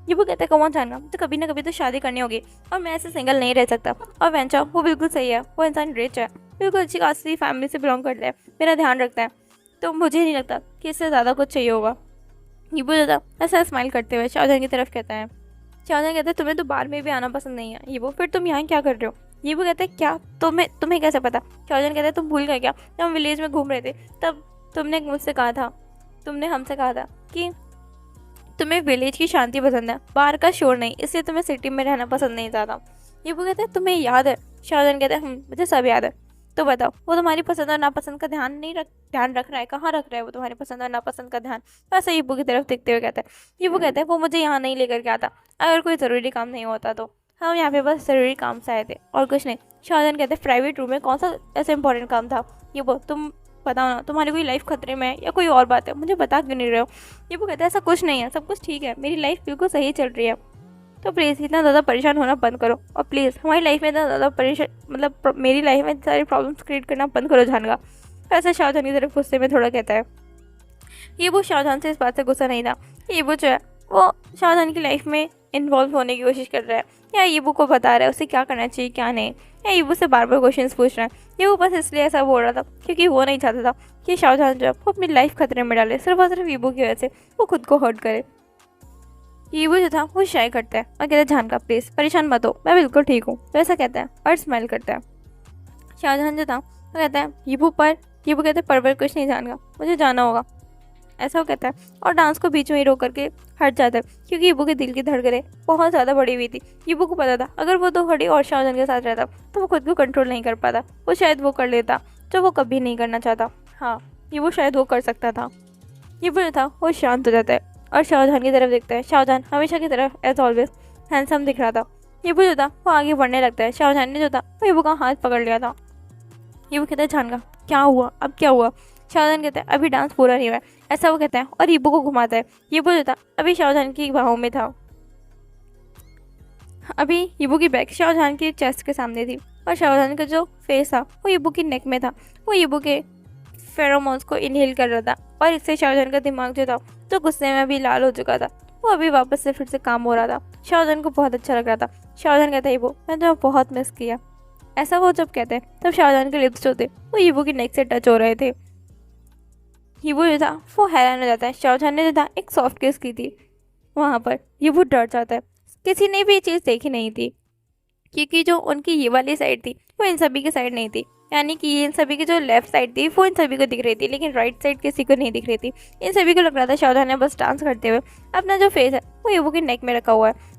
ईवो कहता है कौन जानना, मुझे कभी ना कभी तो शादी करनी होगी और मैं ऐसे सिंगल नहीं रह सकता। और वेंचाओ वो बिल्कुल सही है, वो इंसान रिच है, बिल्कुल अच्छी खासी फैमिली से बिलोंग करता है, मेरा ध्यान रखता है, तो मुझे नहीं लगता कि इससे ज़्यादा कुछ चाहिए होगा। ईवो जो था ऐसा स्माइल करते हुए शाहजहान की तरफ कहता है। शाहजहान कहता है तुम्हें तो बार में भी आना पसंद नहीं है ईवो, फिर तुम यहाँ क्या कर रहे हो। ईवो कहता है क्या तुम्हें कैसे पता। शाहजहान कहता है तुम भूल गए क्या, जब हम विलेज में घूम रहे थे तब तुमने हमसे कहा था कि तुम्हें विलेज की शांति पसंद है, बाहर का शोर नहीं, इसलिए तुम्हें सिटी में रहना पसंद नहीं ज़्यादा। ईवो कहता है तुम्हें याद है। शाहजहान कहता है मुझे सब याद है, तो बताओ वो तुम्हारी पसंद और नापसंद का ध्यान रख रहा है, कहाँ रख रहा है वो तुम्हारी पसंद और नापसंद का ध्यान। वैसे ईवो की तरफ देखते हुए कहता है। ईवो कहता है वो मुझे यहाँ नहीं लेकर के आता, अगर कोई ज़रूरी काम नहीं होता तो हम यहाँ पे बस ज़रूरी काम से आए थे और कुछ नहीं। शाहजहान कहते हैं प्राइवेट रूम में कौन सा ऐसा इंपॉर्टेंट काम था। ईवो तुम बताओ ना, तुम्हारी कोई लाइफ खतरे में है या कोई और बात है, मुझे बता क्यों नहीं रहे हो। ये वो कहता है ऐसा कुछ नहीं है, सब कुछ ठीक है, मेरी लाइफ बिल्कुल सही चल रही है। तो प्लीज़ इतना ज़्यादा परेशान होना बंद करो, और प्लीज़ हमारी लाइफ में इतना ज़्यादा परेशान, मतलब मेरी लाइफ में सारी प्रॉब्लम्स क्रिएट करना बंद करो जानगा। ऐसा शाहजहान की तरफ गुस्से में थोड़ा कहता है। ये वो शाहजहान से इस बात से गुस्सा नहीं था। ये वो जो है वो शाहजहान की लाइफ में इन्वॉल्व होने की कोशिश कर रहा है, या ईबू को बता रहा है उसे क्या करना चाहिए क्या नहीं, या ईबू से बार बार क्वेश्चन पूछ रहा है। ये वो बस इसलिए ऐसा बोल रहा था क्योंकि वो नहीं चाहता था कि शाहजहान जो है वो अपनी लाइफ खतरे में डाले, सिर्फ और सिर्फ ईबू की वजह से वो खुद को हर्ट करे। ईबू जो था वो शाय करता है और कहता है जानका प्लीज़ परेशान मत हो, मैं बिल्कुल ठीक हूँ, तो ऐसा कहता है और स्माइल करता है। शाहजहान जो था वो कहता है ईबू कहता है पर कुछ नहीं जानगा, मुझे जाना होगा, ऐसा वो कहता है और डांस को बीच में ही रोक करके हट जाता है क्योंकि ईबू के दिल की धड़कनें बहुत ज़्यादा बढ़ी हुई थी। ईबू को पता था अगर वो दो घड़ी और शाहजहान के साथ रहता तो वो खुद को कंट्रोल नहीं कर पाता, वो शायद वो कर लेता जो वो कभी नहीं करना चाहता। हाँ, ईबू शायद वो कर सकता था। ईबू जो था वो शांत हो जाता है और शाहजहान की तरफ देखता है। शाहजहान हमेशा की तरफ एज ऑलवेज हैंडसम दिख रहा था। ईबू जो था वो आगे बढ़ने लगता है। शाहजहान ने जो था वो ईबू का हाथ पकड़ लिया था। ईबू कहता है जानका क्या हुआ, अब क्या हुआ। शाहजहान कहता है अभी डांस पूरा नहीं हुआ है, ऐसा वो कहता है और ईबू को घुमाता है। ईबू जो था अभी शाहजहान की बाहों में था। अभी ईबू की बैक शाहजहान की चेस्ट के सामने थी और शाहजहान का जो फेस था वो ईबू की नेक में था। वो ईबू के फेरोमोन्स को इनहेल कर रहा था और इससे शाहजहान का दिमाग जो था तो गुस्से में अभी लाल हो चुका था। वो अभी वापस से फिर से काम हो रहा था। शाहजहान को बहुत अच्छा लग रहा था। शाहजहान कहता है ईबू मैंने तो बहुत मिस किया। ऐसा वो जब कहते हैं तब शाहजहान के लिप्स जो थे वो ईबू की नेक से टच हो रहे थे। ईबू जो था वो हैरान हो जाता है। शाहजहान ने जो था एक सॉफ्ट किस की थी वहाँ पर। ईबू डर जाता है, किसी ने भी ये चीज़ देखी नहीं थी क्योंकि जो उनकी ये वाली साइड थी वो इन सभी की साइड नहीं थी, यानी कि इन सभी की जो लेफ्ट साइड थी वो इन सभी को दिख रही थी लेकिन राइट साइड किसी को नहीं दिख रही थी। इन सभी को लग रहा था शाहजहान ने बस डांस करते हुए अपना जो फेस है वो ईबू की नेक में रखा हुआ है।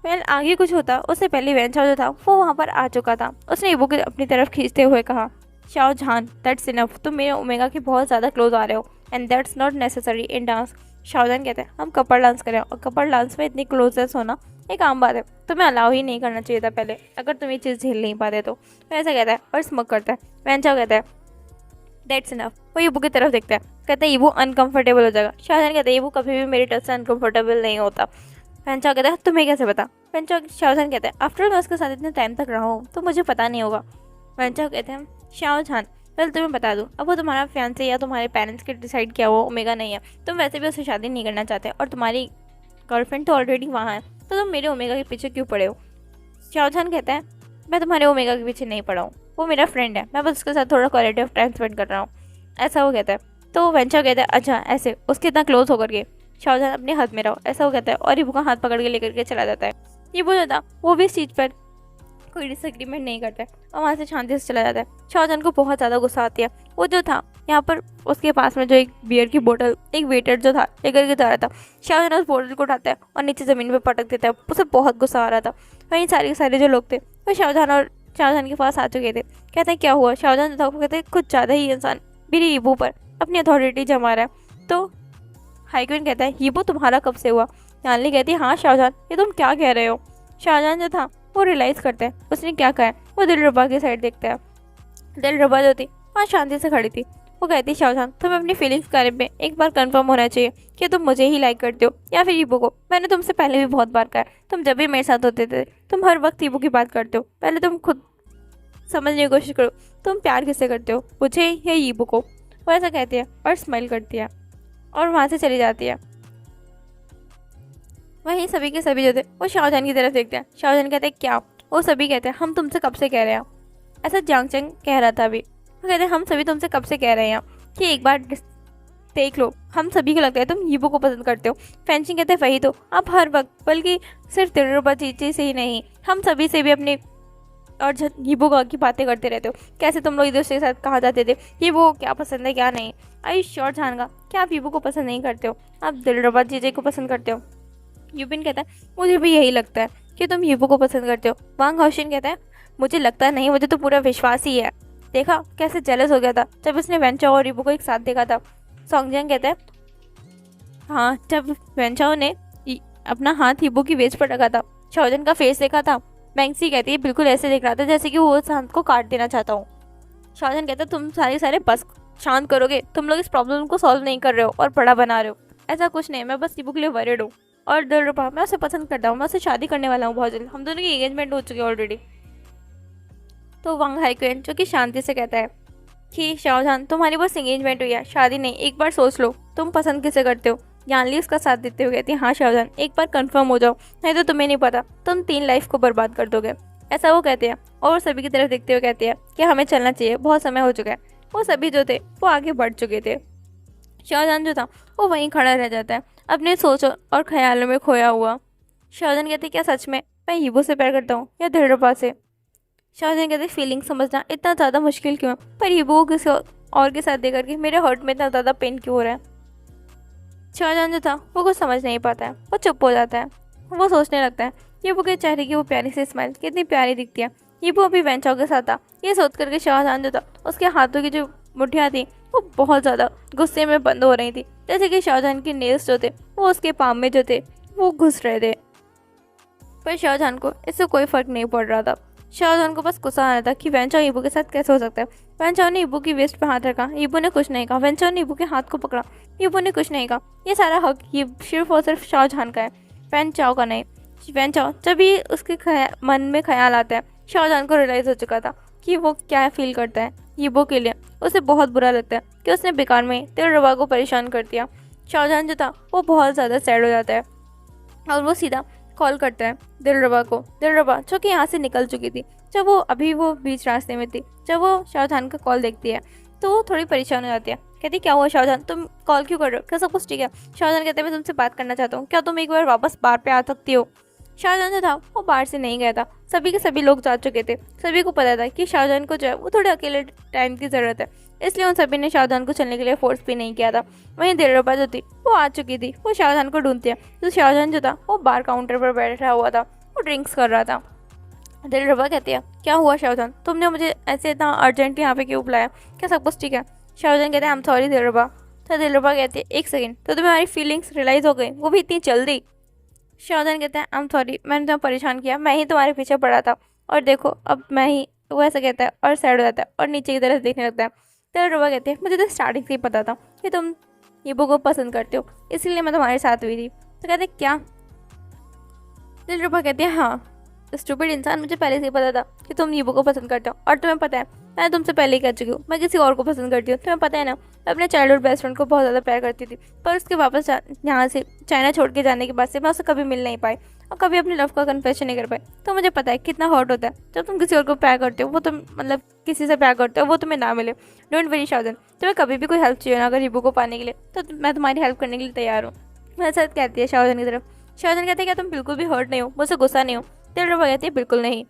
वेल आगे कुछ होता उससे पहले वेंचा जो था वो वहाँ पर आ चुका था। उसने ईबू को अपनी तरफ खींचते हुए कहा शाहजहान दैट्स इनफ, तुम मेरे ओमेगा के बहुत ज़्यादा क्लोज आ रहे हो and that's not necessary in dance. Shah Jahan कहते हैं हम कपल डांस करें और कपल डांस में इतनी क्लोजनेस होना एक आम बात है, तुम्हें अलाउ ही नहीं करना चाहिए था पहले अगर तुम ये चीज़ झेल नहीं पाते तो। ऐसा कहता है और स्मोक करता है। वेंचा कहता है दैट्स इनफ। वो ईबू की तरफ देखता है, कहता है ईबू अनकंफर्टेबल हो जाएगा। शाहजहान कहता है ईबू कभी भी मेरे टच से अनकंफर्टेबल नहीं होता। वेंचा कहता है तुम्हें कैसे पता। वेंचा शाहजहान कहता है आफ्टर मैं उसके साथ इतने टाइम तक रहा हूँ तो मुझे पता नहीं होगा। वेंचा कहते हैं शाहजहान चल तुम्हें बता दूँ, अब वो तुम्हारा फियांसे या तुम्हारे पेरेंट्स के डिसाइड किया हुआ ओमेगा नहीं है, तुम वैसे भी उससे शादी नहीं करना चाहते और तुम्हारी गर्लफ्रेंड तो ऑलरेडी वहाँ है, तो तुम मेरे ओमेगा के पीछे क्यों पड़े हो। शाहजहान कहता है मैं तुम्हारे ओमेगा के पीछे नहीं पड़ा हूँ, वो मेरा फ्रेंड है, मैं बस उसके साथ थोड़ा क्वालिटी ऑफ टाइम स्पेंड कर रहा हूँ। ऐसा वो कहता है। तो वेंचा कहता है अच्छा ऐसे उसके इतना क्लोज होकर के। शाहजहान अपने हाथ में रहो, ऐसा वो कहता है और ईबू का हाथ पकड़ के लेकर के चला जाता है। ईबू जो था वो भी इस चीज़ पर कोई डिसएग्रीमेंट नहीं करता है और वहाँ से शांति से चला जाता है। शाहजहान को बहुत ज़्यादा गुस्सा आती है। वो जो था यहाँ पर उसके पास में जो एक बियर की बोतल एक वेटर जो था लेकर के जा रहा था, शाहजहान उस बोतल को उठाता है और नीचे ज़मीन पे पटक देता है। उसे बहुत गुस्सा आ रहा था। वहीं सारे जो लोग थे वो शाहजहान के पास आ चुके थे। कहते हैं क्या हुआ। शाहजहान जो था वो कहते हैं कुछ ज़्यादा ही इंसान मेरी ईबू पर अपनी अथॉरिटी जमा रहा है। तो हाईक्वीन कहता है ईबू तुम्हारा कब से हुआ। यानी कहती है हाँ शाहजहान ये तुम क्या कह रहे हो। शाहजहान जो था वो रियलाइज़ करता है उसने क्या कहा है। वो दिलरुबा की साइड देखता है। दिलरुबा जो थी वहाँ शांति से खड़ी थी। वो कहती शाहजहान तुम्हें अपनी फीलिंग्स के बारे में एक बार कंफर्म होना चाहिए कि तुम मुझे ही लाइक करते हो या फिर ईबू को। मैंने तुमसे पहले भी बहुत बार कहा तुम जब भी मेरे साथ होते थे तुम हर वक्त ईबू की बात करते हो। पहले तुम खुद समझने की कोशिश करो तुम प्यार किससे करते हो, मुझे या ईबू को। वो ऐसा कहती है और स्माइल करती है और वहाँ से चली जाती है। वहीं सभी के सभी जो थे वो शाहजहान की तरफ देखते हैं। शाहजहान कहते हैं क्या। वो सभी कहते हैं हम तुमसे कब से कह रहे हैं। ऐसा जांगचंग कह रहा था अभी। वो कहते हैं हम सभी तुमसे कब से कह रहे हैं कि एक बार देख लो। हम सभी को लगता है तुम ईबू को पसंद करते हो। फैंचिंग कहते हैं वही तो, आप हर वक्त बल्कि सिर्फ दिलरुबा चीज़ से ही नहीं हम सभी से भी अपने और ईबू की बातें करते रहते हो। कैसे तुम लोग एक दूसरे के साथ कहा जाते थे कि वो क्या पसंद है क्या नहीं। आई श्योर जानगा क्या आप ईबू को पसंद नहीं करते हो, आप दिलरुबा चीज़ें को पसंद करते हो। यूबिन कहता है मुझे भी यही लगता है कि तुम ईबू को पसंद करते हो। वांग हाओशिन कहता है मुझे लगता नहीं, मुझे तो पूरा विश्वास ही है। देखा कैसे जेलस हो गया था जब उसने वेंचाओ और ईबू को एक साथ देखा था। सॉन्गजंग कहता है हाँ जब वेंचाओ ने अपना हाथ ईबू की वेस्ट पर रखा था शाहजहान का फेस देखा था। बैंक्सी कहती है बिल्कुल ऐसे देख रहा था जैसे कि वो उस हाथ को काट देना चाहता हूँ। शाहजहान कहता है तुम सारे बस शांत करोगे? तुम लोग इस प्रॉब्लम को सॉल्व नहीं कर रहे हो और बड़ा बना रहे हो। ऐसा कुछ नहीं, मैं बस ईबू के लिए वरीड हूँ। और दिलरुबा, मैं उसे पसंद करता हूँ, मैं उससे शादी करने वाला हूँ बहुत जल्द, हम दोनों की एंगेजमेंट हो चुकी है ऑलरेडी। तो वांग हाइक्वेन जो कि शांति से कहता है कि शाहजहान, तुम्हारी बस एंगेजमेंट हुई है, शादी नहीं, एक बार सोच लो तुम पसंद किसे करते हो। यानली उसका साथ देते हुए कहती है, हाँ शाहजहान, एक बार कंफर्म हो जाओ, नहीं तो तुम्हें नहीं पता, तुम 3 लाइफ को बर्बाद कर दोगे। ऐसा वो कहते हैं और सभी की तरफ देखते हुए कहते हैं कि हमें चलना चाहिए, बहुत समय हो चुका है। वो सभी जो थे वो आगे बढ़ चुके थे। शाहजहान जो था वो वहीं खड़ा रह जाता है, अपने सोच और ख्यालों में खोया हुआ। शाहजहान कहते, क्या सच में मैं हीबो से प्यार करता हूँ या दिलरुबा से? शाहजहान कहते, फीलिंग समझना इतना ज़्यादा मुश्किल क्यों है, पर हीबो को किसी और के साथ देकर के मेरे हर्ट में इतना ज़्यादा पेन क्यों हो रहा है? शाहजहान जो था वो कुछ समझ नहीं पाता है, वो चुप हो जाता है। वो सोचने लगता है हीबो के चेहरे की वो प्यारी सी स्माइल कितनी प्यारी दिखती है। हीबो अभी वेंचाओ के साथ था। ये सोच करके शाहजहान जो था उसके हाथों की जो मुठ्ठियाँ थी वो बहुत ज़्यादा गुस्से में बंद हो रही थी, जैसे कि शाहजहान के नेल्स जो थे वो उसके पाम में जो थे वो घुस रहे थे। पर शाहजहान को इससे कोई फर्क नहीं पड़ रहा था। शाहजहान को बस गुस्सा आ रहा था कि वेंचाओ ईबो के साथ कैसे हो सकता है। वेंचाओ ने ईबो की वेस्ट पे हाथ रखा, ईबो ने कुछ नहीं कहा। वेंचाओ ने ईबो के हाथ को पकड़ा, ईबो ने कुछ नहीं कहा। ये सारा हक ये सिर्फ और सिर्फ शाहजहान का है, वेंचाओ का नहीं। वेंचाओ जब भी उसके मन में ख्याल आता है, शाहजहान को रियलाइज़ हो चुका था कि वो क्या फील करता है ईबो के लिए। उसे बहुत बुरा लगता है कि उसने बेकार में दिलरुबा को परेशान कर दिया। शाहजहान जो था वो बहुत ज़्यादा सैड हो जाता है और वो सीधा कॉल करता है दिलरुबा को। दिलरुबा जो कि यहाँ से निकल चुकी थी, जब वो अभी वो बीच रास्ते में थी, जब वो शाहजहान का कॉल देखती है तो वो थोड़ी परेशान हो जाती है। कहती, क्या हुआ शाहजहान, तुम कॉल क्यों कर रहे हो, क्या सब कुछ ठीक है? शाहजहान कहते हैं, मैं तुमसे बात करना चाहता हूँ, क्या तुम एक बार वापस बार पे आ सकती हो? शाहजहान जो था वो बाहर से नहीं गया था, सभी के सभी लोग जा चुके थे। सभी को पता था कि शाहजहान को जो है वो थोड़े अकेले टाइम की ज़रूरत है, इसलिए उन सभी ने शाहजहान को चलने के लिए फोर्स भी नहीं किया था। वहीं दिलरुबा जो थी वो आ चुकी थी, वो शाहजहान को ढूंढती है। तो शाहजहान जो था वो बार काउंटर पर बैठा हुआ था, वो ड्रिंक्स कर रहा था। दिलरुबा कहती है, क्या हुआ शाहजहान, तुमने मुझे ऐसे इतना अर्जेंट यहाँ पे क्यों बुलाया, क्या सब कुछ ठीक है? शाहजहान कहते हैं, आई एम सॉरी दिलरुबा। तो दिलरुबा कहती है, एक सेकंड, तो तुम्हें हमारी फीलिंग्स रियलाइज़ हो गई, वो भी इतनी जल्दी? शाहजहान कहते हैं, आई एम सॉरी, मैंने तुम्हें परेशान किया, मैं ही तुम्हारे पीछे पड़ा था और देखो अब मैं ही। वो ऐसा कहता है और सैड हो जाता है और नीचे की तरफ देखने लगता है। दिलरुबा कहती है, मुझे तो स्टार्टिंग से ही पता था कि तुम ईबो को पसंद करते हो, इसलिए मैं तुम्हारे साथ हुई थी। तो कहते, क्या? दिलरुबा कहती है, हाँ स्टूपिड इंसान, मुझे पहले से ही पता था कि तुम ईबो को पसंद करते हो, और तुम्हें पता है मैं तुमसे पहले ही कह चुकी हूँ मैं किसी और को पसंद करती हूँ। तुम्हें पता है ना, मैं अपने चाइल्डहुड बेस्ट फ्रेंड को बहुत ज़्यादा प्यार करती थी, पर उसके वापस यहाँ से चाइना छोड़ के जाने के बाद से मैं उससे कभी मिल नहीं पाई और कभी अपने लव का कन्फेशन नहीं कर पाई। तो मुझे पता है कितना हर्ट होता है जब तुम किसी और को प्यार करते हो, वो तुम मतलब किसी से प्यार करते हो, वो तुम्हें ना मिले। डोंट वरी शाहजहान, तुम्हें कभी भी कोई हेल्प चाहिए ना अगर ईबो को पाने के लिए, तो मैं तुम्हारी हेल्प करने के लिए तैयार हूँ। मेरे साथ कहती है शाहजहान की तरफ। शाहजहान कहते हैं, क्या तुम बिल्कुल भी हर्ट नहीं हो, मुझसे गुस्सा नहीं हो? दिलरुबा कहती है, बिल्कुल नहीं।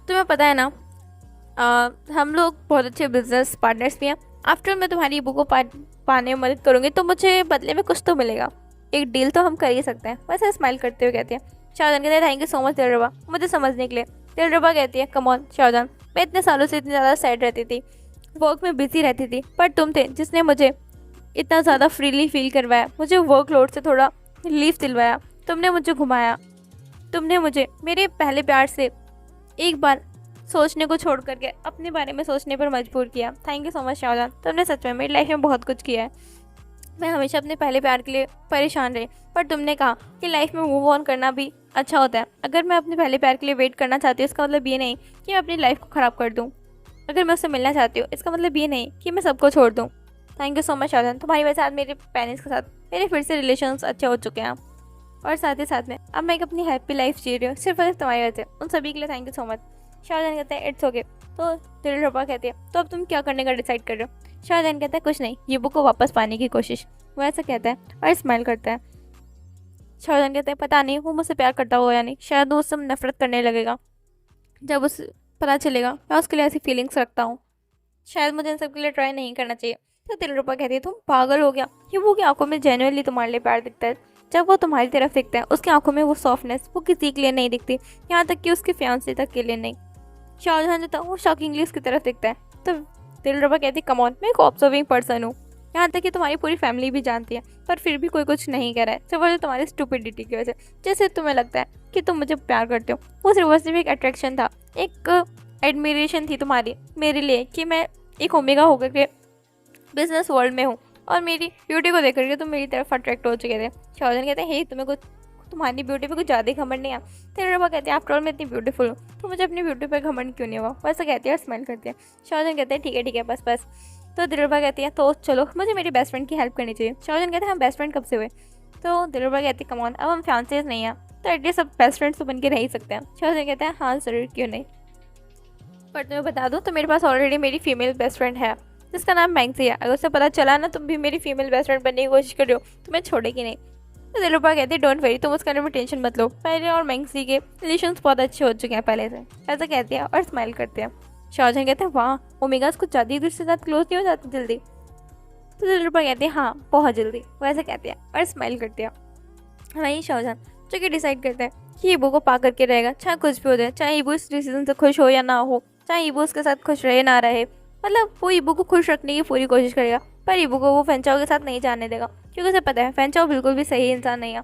तुम्हें पता है ना, हम लोग बहुत अच्छे बिजनेस पार्टनर्स भी हैं। आफ्टर मैं तुम्हारी ईबो को पाने में मदद करूँगी तो मुझे बदले में कुछ तो मिलेगा, एक डील तो हम कर ही सकते हैं। वैसे स्माइल करते हुए कहती है। शाहजहान कहते हैं, थैंक यू सो मच दिलरुबा मुझे समझने के लिए। दिलरुबा कहती है, कम ऑन शाहजहान, मैं इतने सालों से इतनी ज़्यादा सैड रहती थी, वर्क में बिजी रहती थी, पर तुम थे जिसने मुझे इतना ज़्यादा फ्रीली फील करवाया, मुझे वर्कलोड से थोड़ा रिलीफ दिलवाया। तुमने मुझे घुमाया, तुमने मुझे मेरे पहले प्यार से एक बार सोचने को छोड़ करके अपने बारे में सोचने पर मजबूर किया। Thank you so much Shah Jahan, तुमने सच में मेरी लाइफ में बहुत कुछ किया है। मैं हमेशा अपने पहले प्यार के लिए परेशान रही, पर तुमने कहा कि लाइफ में मूव ऑन करना भी अच्छा होता है। अगर मैं अपने पहले प्यार के लिए वेट करना चाहती हूँ इसका मतलब ये नहीं कि मैं अपनी लाइफ को ख़राब कर दूँ। अगर मैं उससे मिलना चाहती हूँ इसका मतलब ये नहीं कि मैं सबको छोड़ दूँ। Thank you so much Shah Jahan, तुम्हारी वजह से आज मेरे पेरेंट्स के साथ मेरे फिर से रिलेशंस अच्छे हो चुके हैं, और साथ ही साथ में अब मैं एक अपनी हैप्पी लाइफ जी रही हूँ सिर्फ और सिर्फ तुम्हारी वजह से। उन सभी के लिए thank you so much. Shah Jahan कहते हैं, इट्स ओके। तो दिलरुबा कहती है, तो अब तुम क्या करने का डिसाइड कर रहे हो? शाहजहान कहता है, कुछ नहीं, ईबो को वापस पाने की कोशिश। वो ऐसा कहता है और स्माइल करता है। शाहजहान कहते हैं, पता नहीं वो मुझसे प्यार करता होगा या नहीं, शायद वो उससे नफरत करने लगेगा जब उसे पता चलेगा मैं उसके लिए ऐसी फीलिंग्स रखता हूँ। शायद मुझे इन सब के लिए ट्राई नहीं करना चाहिए। तो दिलरुबा कहती है, तुम पागल हो गया, ईबो की आंखों में जेन्युइनली तुम्हारे लिए प्यार दिखता है। जब वो तुम्हारी तरफ दिखता है उसकी आंखों में वो सॉफ्टनेस वो किसी के लिए नहीं दिखती, यहाँ तक कि उसके फियांसे तक के लिए नहीं। शाहजहान जो था वो शॉकिंगली उसकी तरफ दिखता है। तो दिलरुबा कहती है, कम ऑन, मैं एक ऑब्जर्विंग पर्सन हूँ, यहाँ तक कि तुम्हारी पूरी फैमिली भी जानती है, पर फिर भी कोई कुछ नहीं कह रहा है सिर्फ वजह तुम्हारी स्टूपिडिटी की वजह से। जैसे तुम्हें लगता है कि तुम मुझे प्यार करते हो, वो सिर्फ एक अट्रैक्शन था, एक एडमिरेशन थी तुम्हारी मेरे लिए कि मैं एक ओमेगा होकर के बिजनेस वर्ल्ड में हूँ और मेरी ब्यूटी को देख करके तुम मेरी तरफ अट्रैक्ट हो चुके थे। शाहजहान कहते हैं हे तुम्हें कुछ तुम्हारी ब्यूटी पे कुछ ज़्यादा घमंड नहीं है। दिलरुबा कहते हैं आफ्टर ऑल मैं इतनी ब्यूटीफुल हूँ तो मुझे अपनी ब्यूटी पे घमंड क्यों नहीं हुआ। वैसा कहती है और स्माइल करती है। शाहजहान कहते हैं ठीक है बस बस। तो दिलरुबा कहती है तो चलो मुझे मेरी बेस्ट फ्रेंड की हेल्प करनी चाहिए। शाहजहान कहते हैं हम बेस्ट फ्रेंड कब से हुए। तो दिलरुबा कहती है कम ऑन अब हम फैंसीज नहीं हैं तो एटलीस्ट सब बेस्ट फ्रेंड्स तो बन के रह ही सकते हैं। शाहजहान कहते हैं हाँ ज़रूर क्यों नहीं, पर तुम्हें बता दूँ तो मेरे पास ऑलरेडी मेरी फीमेल बेस्ट फ्रेंड है जिसका नाम मैंगसी है। अगर उसे पता चला ना तुम भी मेरी फीमेल बेस्ट फ्रेंड बनने की कोशिश कर रहे हो तो मैं छोड़ेगी नहीं। तो दिलरुबा कहती है डोंट वरी तुम उसका में टेंशन मत लो, पहले और मैंगसी के रिलेशंस बहुत अच्छे हो चुके हैं पहले से। ऐसा कहती है और स्माइल करते हैं। शाहजहान कहते हैं वाह ओमेगास कुछ ज़्यादा एक दूसरे के साथ क्लोज नहीं हो जाती जल्दी। तो दिलरुबा कहती है हाँ बहुत जल्दी। वैसे कहते हैं और स्माइल करते हैं। वहीं शाहजहान जो कि डिसाइड करते हैं कि ईबू को पा करके रहेगा चाहे कुछ भी हो जाए, चाहे ईबू इस डिसीजन से खुश हो या ना हो, चाहे ईबू उसके साथ खुश रहे ना रहे, मतलब वो ईबू को खुश रखने की पूरी कोशिश करेगा। पर ईबू को वो फैंचाओ के साथ नहीं जाने देगा क्योंकि उसे पता है फैंचाओ बिल्कुल भी सही इंसान नहीं है।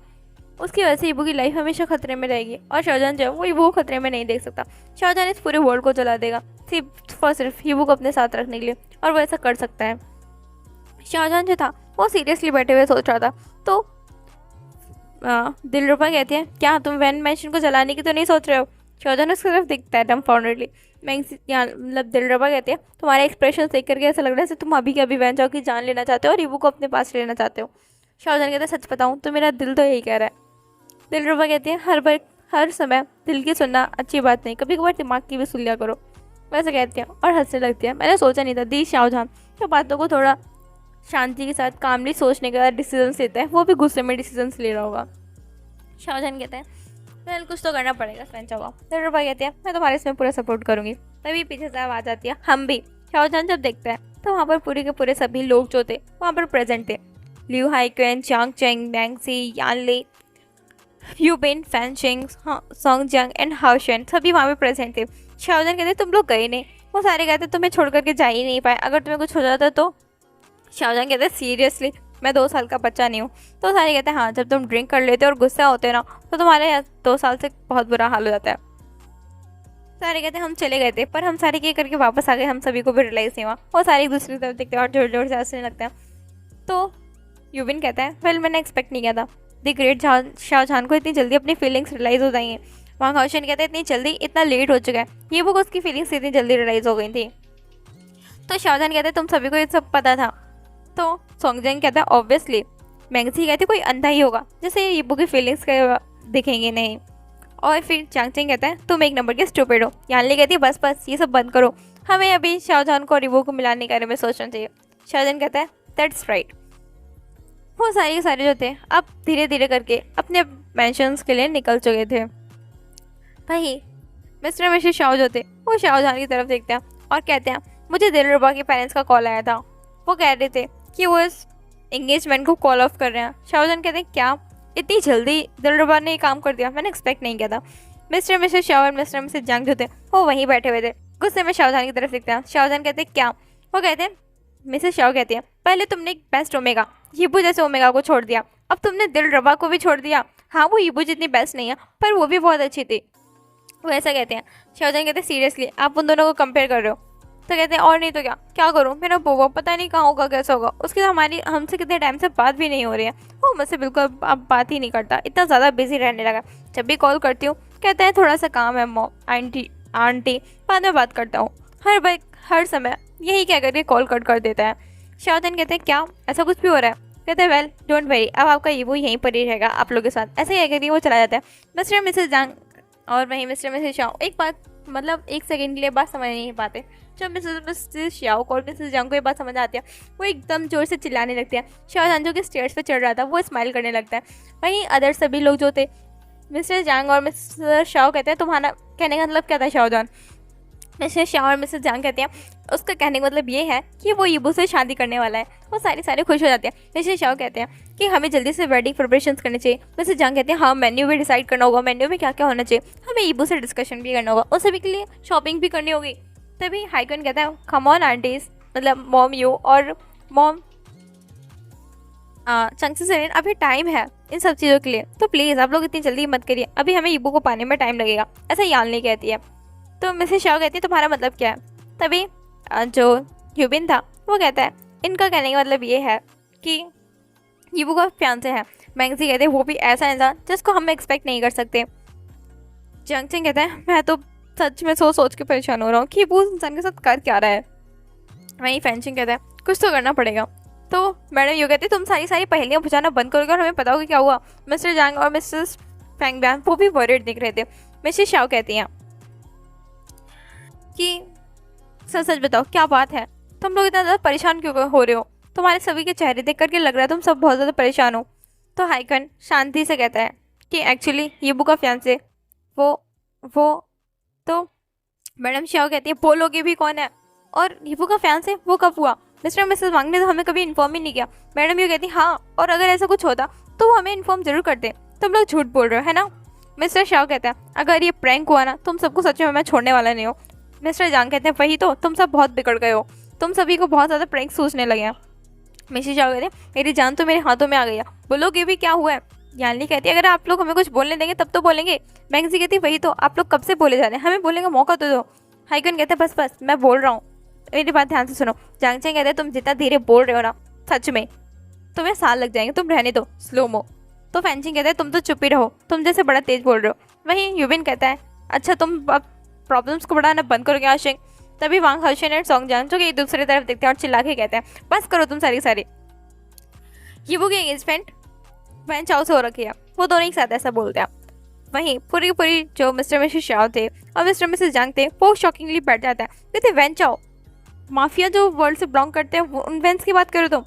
उसकी वजह से ईबू की लाइफ हमेशा खतरे में रहेगी और शाहजहान जो है वो ईबू को खतरे में नहीं देख सकता। शाहजहान इस पूरे वर्ल्ड को जला देगा सिर्फ ईबू को अपने साथ रखने के लिए और वो ऐसा कर सकता है। शाहजहान जो था वो सीरियसली बैठे हुए सोच रहा था। तो दिलरुबा कहती है क्या तुम वैन मैंशन को जलाने की तो नहीं सोच रहे हो। शाहजहान उसकी तरफ दिखता है डम्फाउंडेडली। मतलब दिलरुबा कहती है तुम्हारे एक्सप्रेशन देख करके ऐसा लग रहा है जैसे तुम अभी के अभी वैन की जान लेना चाहते हो और ईबू को अपने पास लेना चाहते हो। शाहजहान कहते हैं सच बताऊँ तो मेरा दिल तो यही कह रहा है। दिलरुबा कहती है हर समय दिल की सुनना अच्छी बात नहीं, कभी कभार दिमाग की भी सुन लिया करो। वैसे कहती है और हंसने लगती है। मैंने सोचा नहीं था दी शाहजहान जो बातों को थोड़ा शांति के साथ कामली सोचने के बाद डिसीजंस लेता है वो भी गुस्से में डिसीजंस ले रहा होगा। शाहजहान कहते हैं वेल कुछ तो करना पड़ेगा फैंचाओ का। दिलरुबा कहती है मैं तुम्हारे इसमें पूरा सपोर्ट करूंगी। तभी पीछे से आवाज़ आती है हम भी। शाहजहान जब देखता है तो वहाँ पर पूरे के पूरे सभी लोग जो थे वहाँ पर प्रेजेंट थे। लिू हाइक्वेन, चांग चेंग, मैंगसी, यानले, यूबिन, फैंशिंग, सोंगजंग एंड हाओशन सभी वहाँ पे प्रेजेंट थे। शाहजहान कहते तुम लोग गए नहीं, वो सारे कहते तुम्हें छोड़ करके जा ही नहीं पाए, अगर तुम्हें कुछ हो जाता तो। शाहजहान कहते सीरियसली मैं 2 साल का बच्चा नहीं हूँ। तो सारे कहते हैं हाँ जब तुम ड्रिंक कर लेते हो और गुस्सा होते ना तो तुम्हारे 2 साल से बहुत बुरा हाल हो जाता है। सारे कहते हैं हम चले गए थे पर हम सारे के करके वापस आ गए, हम सभी को भी रियलाइज़ नहीं हुआ। वो सारे एक दूसरे की तरफ देखते हैं और जोर जोर से हंसने लगते हैं। तो यूबिन कहता है वेल मैंने एक्सपेक्ट नहीं किया था द ग्रेट शाहजहान को इतनी जल्दी अपनी फीलिंग्स रियलाइज़ हो जाएंगी। वहाँ हाउशन कहते हैं इतनी जल्दी, इतना लेट हो चुका है। ये बुक उसकी फीलिंग्स इतनी जल्दी रियलाइज़ हो गई थी। तो शाहजहान कहते हैं तुम सभी को ये सब पता था। तो सोंगजंग कहता है ऑब्वियसली। मैंगसी कहती कोई अंधा ही होगा जैसे ये बुक की फीलिंग्स दिखेंगे नहीं। और फिर चांगचेंग कहता है तुम एक नंबर के स्टूपिड हो। यानली कहती है बस बस ये सब बंद करो, हमें अभी शाहजहान को और ईबू को मिलाने के बारे में सोचना चाहिए। शाहजहान कहता है दैट्स राइट। वो सारे जो थे अब धीरे धीरे करके अपने मैंशंस के लिए निकल चुके थे। भाई मिस्टर मिशेस शाओ जो थे वो शाहजहान की तरफ देखते हैं और कहते हैं मुझे दिलरुबा के पेरेंट्स का कॉल आया था, वो कह रहे थे कि वो इस एंगेजमेंट को कॉल ऑफ कर रहे हैं। शाहजहान कहते हैं क्या इतनी जल्दी दिलरुबा ने ये काम कर दिया, मैंने एक्सपेक्ट नहीं किया था। मिस्टर मिसेस शाओ और मिस्टर मिसेस जंग जो थे वो वहीं बैठे हुए थे। गुस्से में शाहजहान की तरफ देखते हैं। शाहजहान कहते हैं क्या। वो कहते हैं मिसेस शाओ कहती है पहले तुमने एक बेस्ट ओमेगा ईबू जैसे ओमेगा को छोड़ दिया, अब तुमने दिलरुबा को भी छोड़ दिया। हाँ वो ईबू जितनी बेस्ट नहीं है पर वो भी बहुत अच्छी थी। वो ऐसा कहते हैं। शाहजहान कहते हैं सीरियसली आप उन दोनों को कंपेयर कर रहे हो। तो कहते हैं और नहीं तो क्या करूँ, मेरा बोवा पता नहीं कहाँ होगा कैसा होगा, उसकी हमसे कितने टाइम से बात भी नहीं हो रही है, वो मुझसे बिल्कुल अब बात ही नहीं करता, इतना ज़्यादा बिजी रहने लगा। जब भी कॉल करती हूँ कहता है थोड़ा सा काम है आंटी बाद में बात करता हूँ। हर समय यही कह करके कॉल कट कर देता है। शाहजहान कहते हैं क्या ऐसा कुछ भी हो रहा है। कहते हैं वेल डोंट वरी अब आपका ईबू यहीं पर ही रहेगा आप लोगों के साथ। ऐसे ही कहकर वो चला जाता है। मिस्टर मिसेस जंग और वहीं मिस्टर मिसेस शाओ एक बात मतलब 1 सेकंड के लिए बात समझ नहीं पाते। जब मिसेस शाओ को और मिसेस जंग को ये बात समझ आती है वो एकदम जोर से चिल्लाने लगते हैं। शाहजहान जो कि स्टेयर्स पे चढ़ रहा था वो स्माइल करने लगता है। वहीं अदर सभी लोग जो थे मिस्टर जंग और मिस्टर शाओ कहते हैं तुम्हारा कहने का मतलब क्या था शाहजहान। मिस्टर शाओ और मिसेस जंग कहते हैं उसका कहने का मतलब ये है कि वो ईबू से शादी करने वाला है। वो सारे खुश हो जाते हैं। मिस्टर शाओ कहते हैं कि हमें जल्दी से वेडिंग प्रिपरेशंस करनी चाहिए। मिस्टर जंग कहते हैं हाँ मेन्यू भी डिसाइड करना होगा, मेन्यू में क्या क्या होना चाहिए, हमें ईबू से डिस्कशन भी करना होगा, उन सभी के लिए शॉपिंग भी करनी होगी। तभी हाइकन कहता है कम ऑन आंटीज मतलब मॉम यू और मॉम चंक्सी सेरेन अभी टाइम है इन सब चीज़ों के लिए, तो प्लीज़ आप लोग इतनी जल्दी मत करिए, अभी हमें ईबू को पाने में टाइम लगेगा। ऐसा यानली कहती है। तो मिसेस शाओ कहती है तुम्हारा मतलब क्या है। तभी जो यूबिन था वो कहता है इनका कहने का मतलब ये है कि यीबू का फियांसे है। मैंगजी कहते हैं वो भी ऐसा इंसान जिसको हम एक्सपेक्ट नहीं कर सकते। जंगचेन कहता है मैं तो सच में सोच सोच के परेशान हो रहा हूँ कि वो उस इंसान के साथ कर क्या रहा है। वहीं फैंचिंग कहता है कुछ तो करना पड़ेगा। तो मैडम यू कहती है तुम सारी पहेलियाँ बुझाना बंद करोगे और हमें पता होगा क्या हुआ। मिस्टर जांग और मिसेस फैंग बियान वो भी वरीड दिख रहे थे। मिसेस शाओ कहती हैं कि सच सच बताओ क्या बात है, तुम लोग इतना ज़्यादा परेशान क्यों हो रहे हो? तुम्हारे सभी के चेहरे देख करके लग रहा है तुम सब बहुत ज़्यादा परेशान हो। तो हाइकन शांति से कहता है कि एक्चुअली यीबू का फियांसे वो तो मैडम शाओ कहती है बोलोगे भी कौन है और यीबू का फियांसे वो कब हुआ? मिस्टर और मिसेस वांग ने तो हमें कभी इन्फॉर्म ही नहीं किया। मैडम यू कहती हाँ, और अगर ऐसा कुछ होता तो वो हमें इन्फॉर्म जरूर करते। तुम लोग झूठ बोल रहे हो है ना? मिस्टर शाओ कहता है अगर ये प्रैंक हुआ ना तुम सबको सच में मैं छोड़ने वाला नहीं हो। मिस्टर जांग कहते हैं वही तो, तुम सब बहुत बिगड़ गए हो, तुम सभी को बहुत ज़्यादा प्रैंक सोचने लगे हैं। मिसेस शाओ कहते हैं मेरी जान तो मेरे हाथों में आ गई है, बोलोगे भी क्या हुआ है? यानली कहती है अगर आप लोग हमें कुछ बोलने देंगे तब तो बोलेंगे। मैंगजी कहती है वही तो, आप लोग कब से बोले जा रहे हैं, हमें बोलने का मौका तो दो। हाइकन कहते हैं बस मैं बोल रहा हूँ, मेरी बात ध्यान से सुनो। जांगचेन कहते हैं तुम जितना धीरे बोल रहे हो ना सच में तुम्हें साल लग जाएंगे, तुम रहने दो स्लो मो। तो फैंचिंग कहता है तुम तो चुप ही रहो, तुम जैसे बड़ा तेज बोल रहे हो। वहीं यूबिन कहता है अच्छा तुम अब प्रॉब्लम्स को बढ़ाना बंद करोगे आशिंग। तभी वांग हर्शन और सॉन्ग जो कि एक दूसरे तरफ देखते हैं और चिल्ला के कहते हैं बस करो तुम सारी यीबू की एंगेजमेंट वैन चाओ से हो रखी है। वो दोनों एक साथ ऐसा बोलते हैं। वहीं पूरी जो मिस्टर मिसेस शाओ थे और मिस्टर मिसेस जांग थे वो शॉकिंगली बैठ जाता है। कहते वैन चाओ माफिया जो वर्ल्ड से बिलोंग करते हैं उन वैंस की बात करो तुम?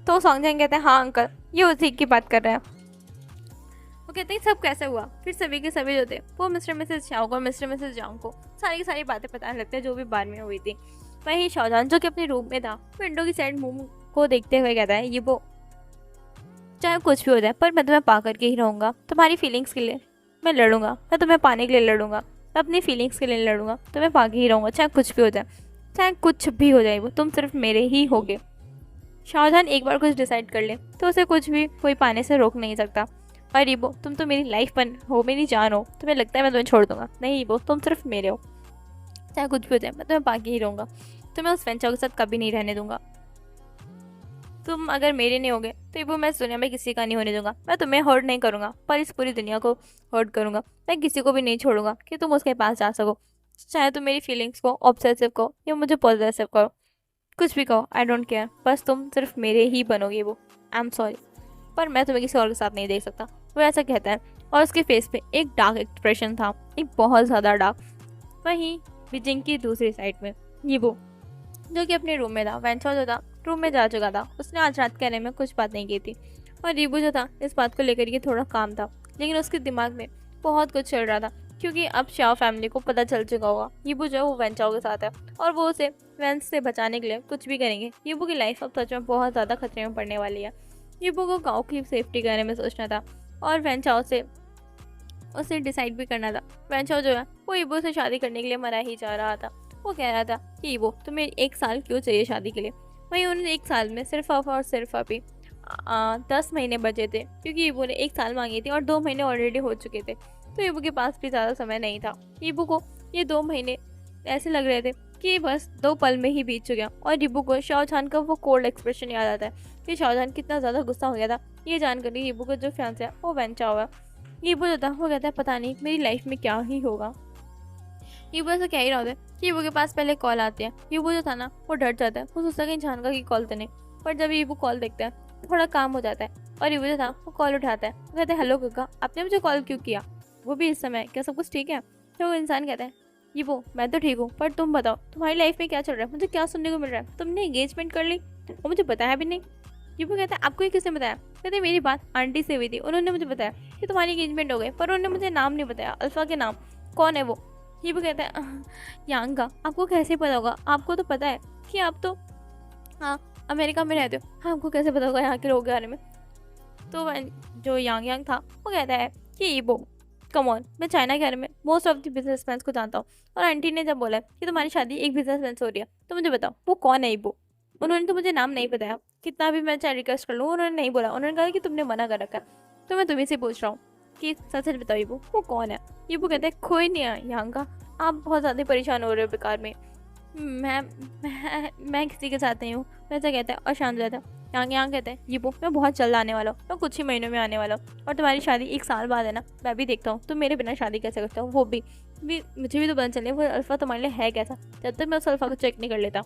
तो सॉन्ग कहते हैं हाँ अंकल ये उसी की बात कर रहे हैं। वो कहते हैं सब कैसे हुआ? फिर सभी के सभी जो थे वो मिस्टर मिसेस शाओ को और मिस्टर मिसेस जांग को सारी की सारी बातें पता लगती है जो भी बार में हुई थी। वहीं शाओजान जो कि अपने रूम में था विंडो की साइड मुंह को देखते हुए कहता है ये वो चाहे कुछ भी हो जाए पर मैं तुम्हें पा करके ही रहूँगा, तुम्हारी फीलिंग्स के लिए मैं लड़ूंगा, मैं तुम्हें पाने के लिए लड़ूंगा, मैं अपनी फीलिंग्स के लिए लड़ूंगा, तुम्हें पा के ही रहूँगा चाहे कुछ भी हो जाए, चाहे कुछ भी हो जाए वो तुम सिर्फ मेरे ही होगे। शाहजहान एक बार कुछ डिसाइड कर ले तो उसे कुछ भी कोई पाने से रोक नहीं सकता। और ईबो तुम तो मेरी लाइफ बन हो, मेरी जान हो, तुम्हें लगता है मैं तुम्हें छोड़ दूंगा? नहीं ईबो तुम सिर्फ मेरे हो, चाहे कुछ भी हो जाए मैं तुम्हें पा के ही रहूँगा, तुम्हें उस वेंचर के साथ कभी नहीं रहने दूंगा। तुम अगर मेरे नहीं होगे तो ये वो मैं इस दुनिया में किसी का नहीं होने दूंगा। मैं तुम्हें हर्ट नहीं करूंगा पर इस पूरी दुनिया को हर्ट करूंगा। मैं किसी को भी नहीं छोड़ूंगा कि तुम उसके पास जा सको, चाहे तुम मेरी फीलिंग्स को ऑब्सेसिव कहो या मुझे पॉजिटिव कहो, कुछ भी कहो आई डोंट केयर, बस तुम सिर्फ मेरे ही बनोगे। वो आई एम सॉरी पर मैं तुम्हें किसी और के साथ नहीं देख सकता। वो ऐसा कहता है और उसके फेस पे एक डार्क एक्सप्रेशन था, एक बहुत ज़्यादा डार्क। वहीं बिजिंग की दूसरी साइड में ये वो जो कि अपने रूम में था, वेंचर जो था रूम में जा चुका था, उसने आज रात कहने में कुछ बात नहीं की थी। और रीबू जो था इस बात को लेकर के थोड़ा काम था, लेकिन उसके दिमाग में बहुत कुछ चल रहा था क्योंकि अब शाओ फैमिली को पता चल चुका होगा यीबू जो है वो वेंचाओ के साथ है और वो उसे वेंस से बचाने के लिए कुछ भी करेंगे। यीबू की लाइफ अब सच में बहुत ज़्यादा खतरे में पड़ने वाली है। यीबू को गाँव की सेफ्टी के बारे में सोचना था और वेंचाओ से उसे डिसाइड भी करना था। वेंचाओ जो है वो यीबू से शादी करने के लिए मना ही जा रहा था। वो कह रहा था कि यीबू तुम्हें 1 साल क्यों चाहिए शादी के लिए। वहीं उन्होंने 1 साल में सिर्फ और सिर्फ अभी 10 महीने बचे थे क्योंकि यीबू ने 1 साल मांगी थी और 2 महीने ऑलरेडी हो चुके थे, तो यीबू के पास भी ज़्यादा समय नहीं था। यीबू को ये 2 महीने ऐसे लग रहे थे कि बस 2 पल में ही बीत चुके। और यीबू को शाओजान का वो कोल्ड एक्सप्रेशन याद आता है कि शाओजान कितना ज़्यादा गुस्सा हो गया था ये जानकर यीबू का जो फियांसे है वो वेंचा हुआ। यीबू जो था वो कहता है पता नहीं मेरी लाइफ में क्या ही होगा। यीबू ऐसा कह ही रहा होता है कि यीबू के पास पहले कॉल आती है। यीबू जो था ना वो डर जाता है, वो सोचता है कि इंसान का की कॉल तो नहीं, पर जब यीबू कॉल देखता है थोड़ा काम हो जाता है और यीबू जो था वो कॉल उठाता है। वो कहता है हेलो काका, आपने मुझे कॉल क्यों किया, वो भी इस समय, क्या सब कुछ ठीक है? तो वो इंसान कहता है यीबू मैं तो ठीक हूँ पर तुम बताओ तुम्हारी लाइफ में क्या चल रहा है, मुझे क्या सुनने को मिल रहा है, तुमने एंगेजमेंट कर ली और मुझे बताया भी नहीं। यीबू कहता है आपको ये किसने बताया? कहते मेरी बात आंटी से हुई थी, उन्होंने मुझे बताया कि तुम्हारी एंगेजमेंट हो गई, पर उन्होंने मुझे नाम नहीं बताया, अल्फा के नाम। कौन है वो? यीबू कहता है यांग का। आपको कैसे पता होगा, आपको तो पता है कि आप तो अमेरिका में रहते हो, हाँ आपको कैसे पता होगा यहाँ के लोगों के बारे में? तो जो यांग था वो कहता है कि यीबू कम ऑन, मैं चाइना के बारे में मोस्ट ऑफ द बिजनेसमैन को जानता हूँ और आंटी ने जब बोला कि तुम्हारी शादी एक बिजनेसमैन से हो रही है तो मुझे बताओ वो कौन है यीबू। उन्होंने तो मुझे नाम नहीं बताया, कितना भी मैं चाहे रिक्वेस्ट कर लूँ उन्होंने नहीं बोला, उन्होंने कहा कि तुमने मना कर रखा है, तो मैं तुम्हीं से पूछ रहा हूँ कि सच सच बताओ यीबू वो कौन है। यीबू कहते हैं कोई नहीं है यहाँ का, आप बहुत ज़्यादा परेशान हो रहे हो बेकार में। मैं किसी के साथ नहीं हूँ, वैसा कहता है और शांत रहता है। यहाँ कहते हैं ये मैं बहुत जल्द आने वाला हूँ, मैं कुछ ही महीनों में आने वाला हूँ, और तुम्हारी शादी 1 साल बाद है ना, मैं भी देखता हूँ तुम मेरे बिना शादी कैसे करते हो, वो भी मुझे भी तो पता चले वो अल्फ़ा तुम्हारे लिए है कैसा। जब तक मैं उस अल्फ़ा को चेक नहीं कर लेता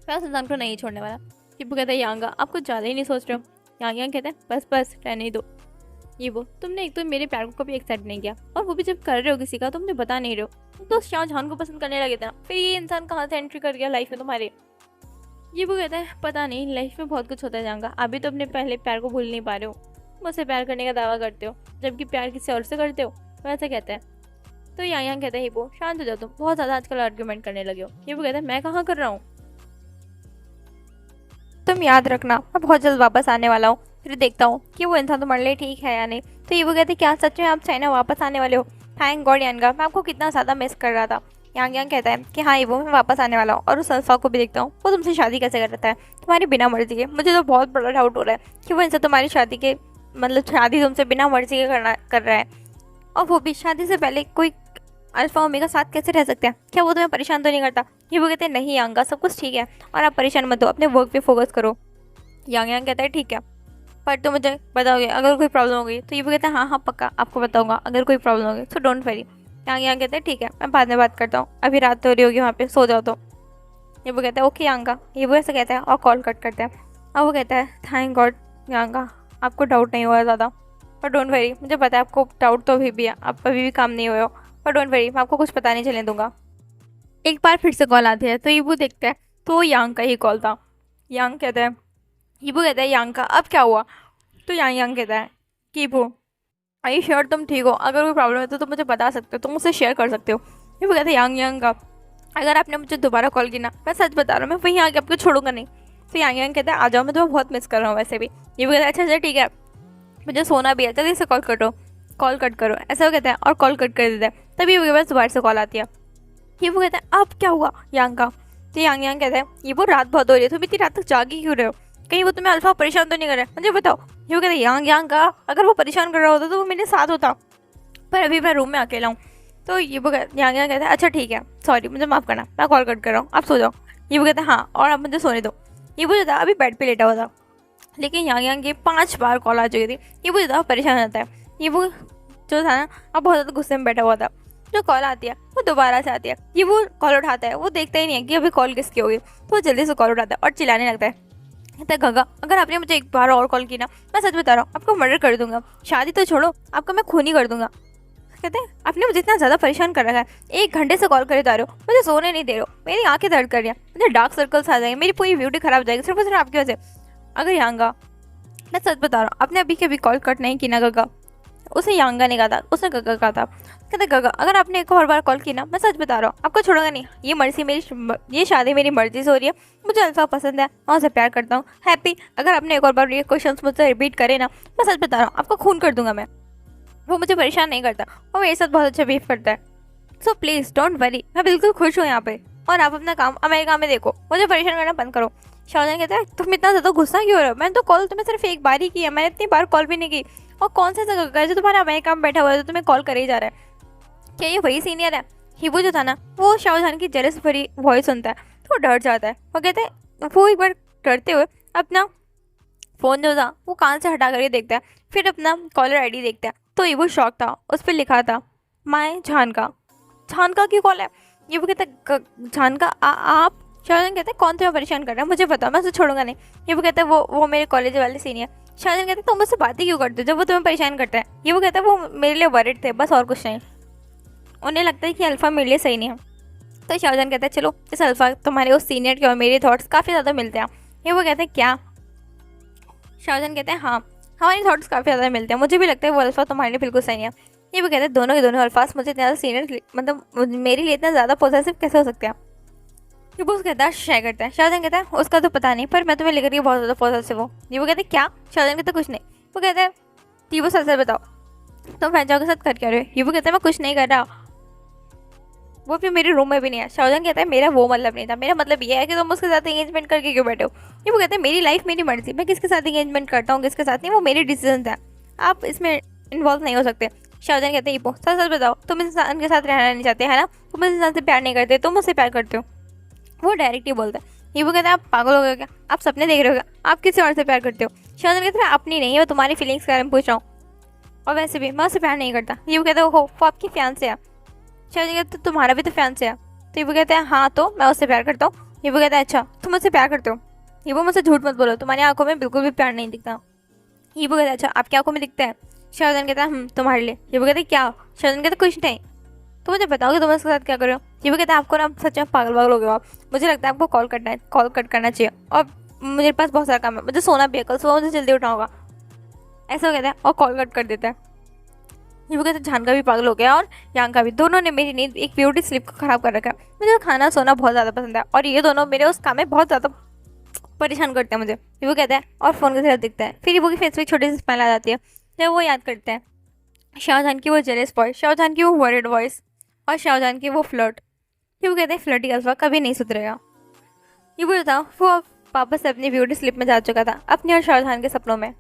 मैं उस इंसान को नहीं छोड़ने वाला। ये कहता है यांगा आप कुछ ज़्यादा ही नहीं सोच रहे हो। यांग कहते हैं बस रहने ही दो। ये तुमने एक तो मेरे प्यार को कभी एक्सेप्ट नहीं किया, और वो भी जब कर रहे हो किसी का तो मुझे बता नहीं रहे हो। तुम तो शाहजहान को पसंद करने लगे थे ना, फिर ये इंसान कहाँ से एंट्री कर गया लाइफ में तुम्हारे। ये कहता है पता नहीं, लाइफ में बहुत कुछ होता है जाऊँगा, अभी तो अपने पहले प्यार को भूल नहीं पा रहे हो, मुझसे प्यार करने का दावा करते हो जबकि प्यार किसी और से करते हो, वैसे कहता है। तो यहाँ कहता है हिब्बो शांत हो जाओ, तुम बहुत ज़्यादा आजकल आर्ग्यूमेंट करने लगे हो। हिब्बो कहता है मैं कहाँ कर रहा हूँ, तुम याद रखना मैं बहुत जल्द वापस आने वाला हूँ, फिर देखता हूँ कि वो इंसान तुम्हारे लिए ठीक है या नहीं। तो ये कहते क्या सच में आप चाइना वापस आने वाले हो। थैंक गॉड यांगा, मैं आपको कितना ज़्यादा मिस कर रहा था। यांग कहता है कि हाँ ये मैं वापस आने वाला हूँ, और उस अल्फा को भी देखता हूँ वो तुमसे शादी कैसे कर रहा है तुम्हारी बिना मर्जी के। मुझे तो बहुत बड़ा डाउट हो रहा है कि वो इंसान तुम्हारी शादी के मतलब शादी तुमसे बिना मर्जी के कर रहा है, और वो भी शादी से पहले। कोई अल्फा ओमेगा साथ कैसे रह सकते हैं, क्या वो तुम्हें परेशान तो नहीं करता। ये कहते हैं नहीं यांगा सब कुछ ठीक है, और आप परेशान मत हो, अपने वर्क पे फोकस करो। यांग कहता है ठीक है, पर तुम मुझे बताओगे अगर कोई प्रॉब्लम होगी। तो ये कहता है हाँ पक्का आपको बताऊंगा अगर कोई प्रॉब्लम होगी, सो डोंट वरी। यांग कहता है ठीक है मैं बाद में बात करता हूँ, अभी रात हो रही होगी वहाँ पे, सो जाओ। तो ये कहता है ओके यांगा, ये ऐसा कहता है और कॉल कट करता है। और वो कहता है थैंक गॉड यांगा आपको डाउट नहीं हुआ ज़्यादा, पर डोंट वरी मुझे पता है आपको डाउट तो अभी भी है, आप अभी भी काम नहीं हुए हो, पर डोंट वरी मैं आपको कुछ पता नहीं चलने दूंगा। एक बार फिर से कॉल आती है तो ये देखता है तो यांग का ही कॉल था। यांग कहता है ईबू कहता है यांग का अब क्या हुआ। तो यांग कहता है कि ईबू आई श्योर तुम ठीक हो, अगर कोई प्रॉब्लम है तो तुम मुझे बता सकते हो, तुम मुझसे शेयर कर सकते हो। ईबू कहता है यांग का अगर आपने मुझे दोबारा कॉल की ना, मैं सच बता रहा हूँ मैं वहीं आके आपको छोड़ूंगा नहीं। तो यांग कहता है आ जाओ, मैं तुम्हें बहुत मिस कर रहा हूँ वैसे भी। ईबू कहता है अच्छा ठीक है मुझे सोना भी है, जल्दी से कॉल कट करो ऐसा वो कहता है और कॉल कट कर देता है। तभी ईबू के पास दोबारा से कॉल आती है। ईबू कहता है अब क्या हुआ यांग का। तो यांग कहता है ईबू रात बहुत हो रही है, तुम इतनी रात तक जागी क्यों रहे हो, कहीं वो तुम्हें अल्फा परेशान तो नहीं कर रहा है, मुझे बताओ। ये कहते हैं यांग का अगर वो परेशान कर रहा होता तो वो मेरे साथ होता, पर अभी मैं रूम में अकेला हूँ। तो ये यांग कहता है अच्छा ठीक है सॉरी मुझे माफ़ करना, मैं कॉल कट कर रहा हूँ आप सो जाओ। ये कहता है हाँ और आप मुझे सोने दो। ये जो था अभी बेड पे लेटा हुआ था, लेकिन यांग के 5 बार कॉल आ चुकी थी। ये जो था परेशान रहता है। ये जो था ना अब बहुत ज़्यादा गुस्से में बैठा हुआ था। जो कॉल आती है वो दोबारा से आती है। ये कॉल उठाता है, वो देखता ही नहीं है कि अभी कॉल किसकी होगी, तो वो जल्दी से कॉल उठाता है और चिल्लाने लगता है। कहता है गंगा अगर आपने मुझे एक बार और कॉल की ना, मैं सच बता रहा हूँ आपको मर्डर कर दूंगा, शादी तो छोड़ो आपका मैं खून ही कर दूंगा। कहते हैं आपने मुझे इतना ज़्यादा परेशान कर रखा है, 1 घंटे से कॉल करे जा रहे हो, मुझे सोने नहीं दे रहे हो, मेरी आंखें दर्द कर रही हैं, मुझे डार्क सर्कल्स आ जाएंगे, मेरी पूरी ब्यूटी खराब हो जाएगी सिर्फ और सिर्फ आपकी वजह से। अगर यांगा मैं सच बता रहा हूँ आपने अभी कभी कॉल कट नहीं की ना गंगा, उसे यांगा ने कहा था, उसने गंगा कहा था। कहते गंगा अगर आपने एक और बार कॉल की ना, मैं सच बता रहा हूँ आपको छोड़ूंगा नहीं, ये शादी मेरी मर्जी से हो रही है, मुझे अल्फा पसंद है, मैं उसे प्यार करता हूँ हैप्पी। अगर आपने एक और बार ये क्वेश्चन मुझसे रिपीट करे ना, मैं सच बता रहा हूँ आपको खून कर दूंगा मैं। वो मुझे परेशान नहीं करता, वो मेरे साथ बहुत अच्छा बिहेव करता है, सो प्लीज़ डोंट वरी, मैं बिल्कुल खुश हूँ यहाँ पे, और आप अपना काम अमेरिका में देखो, मुझे परेशान करना बंद करो। शाहजहां कहता है तुम इतना ज़्यादा गुस्सा क्यों हो रहे हो, मैंने तो कॉल तुम्हें सिर्फ एक बार ही की है, मैंने इतनी बार कॉल भी नहीं की, और कौन सा जगह जो तुम्हारा अमेरिका में बैठा हुआ है तो तुम्हें कॉल करे ही जा रहा है, क्या ये वही सीनियर है। हिबू जो था ना वो शाहजहां की जेलस भरी वॉइस सुनता है तो वो डर जाता है। वो कहते हैं वो एक बार डरते हुए अपना फ़ोन जो था वो कान से हटा करके देखता है, फिर अपना कॉलर आईडी देखता है तो ये वो शौक था, उस पर लिखा था माय झानका की कॉल है। ये वो कहता है झानका आप। शाहजहां कहते हैं कौन तुम्हें परेशान कर रहा है मुझे बताओ, मैं उसे छोड़ूंगा नहीं। ये वो कहता है वो मेरे कॉलेज वाले सीनियर। शाहजहां कहते हैं तुम मुझसे बातें क्यों करते हो जब वो तुम्हें परेशान करता है। ये वो कहता है वो मेरे लिए वरिड थे बस और कुछ नहीं, उन्हें लगता है कि अल्फ़ा मेरे लिए सही नहीं है। तो शाहजहां कहता है चलो इस अल्फ़ा तुम्हारे उस सीनियर के और मेरे थॉट्स काफ़ी ज़्यादा मिलते हैं। ये वो कहते हैं क्या। शाहजहां कहते हैं हाँ हमारे थॉट्स काफ़ी ज़्यादा मिलते हैं, मुझे भी लगता है वो अल्फ़ा तुम्हारे लिए बिल्कुल सही है। ये वो कहते हैं दोनों के दोनों अल्फाज मुझे इतना ज़्यादा सीनियर मतलब मेरे लिए इतना ज़्यादा पॉजिटिव कैसे हो सकते हैं। ये वो कहता है शेयर करता है। शाहजहां कहता है उसका तो पता नहीं पर मैं तुम्हें लेकर के बहुत ज़्यादा पॉजिटिव हूँ। ये वो कहते हैं क्या। शाहजहां कहता है कुछ नहीं। वो कहता है टीबू सच सच बताओ तुम फैजाओ के साथ कर क्या रहे हो। ये वो कहता है मैं कुछ नहीं कर रहा, वो भी मेरे रूम में भी नहीं है। शाहजहां कहता है मेरा वो मतलब नहीं था, मेरा मतलब ये है कि तुम उसके साथ एंगेजमेंट करके क्यों बैठे हो। ये वो कहते हैं मेरी लाइफ मेरी मर्जी, मैं किसके साथ एंगेजमेंट करता हूँ किसके साथ नहीं वो मेरी डिसीजन है, आप इसमें इन्वॉल्व नहीं हो सकते। शाहजहां कहते हैं सच सच बताओ तुम इस इंसान के साथ रहना नहीं चाहते है ना, तुम इस इंसान से प्यार नहीं करते, तुम मुझसे प्यार करते हो। वो डायरेक्ट ही बोलता है। ये वो कहता है आप पागल हो गए क्या, आप सपने देख रहे हो क्या, आप किसी और से प्यार करते हो। शाहजहान कहता है अपनी नहीं है, मैं तुम्हारी फीलिंग्स के बारे में पूछ रहा हूँ, और वैसे भी मैं उससे प्यार नहीं करता। ये वो कहता है हो वो आपकी फियांसे है। शाहजहान कहता है तुम्हारा भी तो फियांसे है। तो ये वो कहता है हाँ तो मैं उससे प्यार करता हूँ। ये वो कहता है अच्छा तुम मुझसे प्यार करते हो। ये वो मुझसे झूठ मत बोलो, तुम्हारी आंखों में बिल्कुल भी प्यार नहीं दिखता। ये वो कहता है अच्छा आपकी आंखों में दिखता है। शाहजहान कहता है तुम्हारे लिए। ये वो कहता है क्या। शाहजहान कहता है कुछ नहीं, तो मुझे बताओ कि तुम उसके साथ क्या कर रहे हो। ये भी कहता है आपको ना सच में पागल वागल हो गया आप, मुझे लगता है आपको कॉल करना है, कॉल कट करना चाहिए, और मेरे पास बहुत सारा काम है, मुझे सोना भी है, कल सुबह मुझे जल्दी उठना होगा। ऐसा वो कहता है और कॉल कट कर देता है। ये वो कहता है जान का भी पागल हो गया और यांग का भी, दोनों ने मेरी नींद एक ब्यूटी स्लीप को खराब कर रखा है। मुझे खाना सोना बहुत ज़्यादा पसंद है और ये दोनों मेरे उस काम में बहुत ज़्यादा परेशान करते हैं मुझे। ये वो कहता है और फ़ोन के साथ दिखता है। फिर ये वो की फेस पे छोटी सी स्माइल आ जाती है जब वो याद करते हैं शाहजहान की वो जेलस वॉइस, शाहजहान की वो वरिड वॉइस, और शाहजहान की वो फ्लर्ट। ये वो कहते हैं फ्लर्टी अल्फा कभी नहीं सुधरेगा। ये वो था वो वापस से अपनी ब्यूटी स्लिप में जा चुका था, अपने और शाहजहान के सपनों में।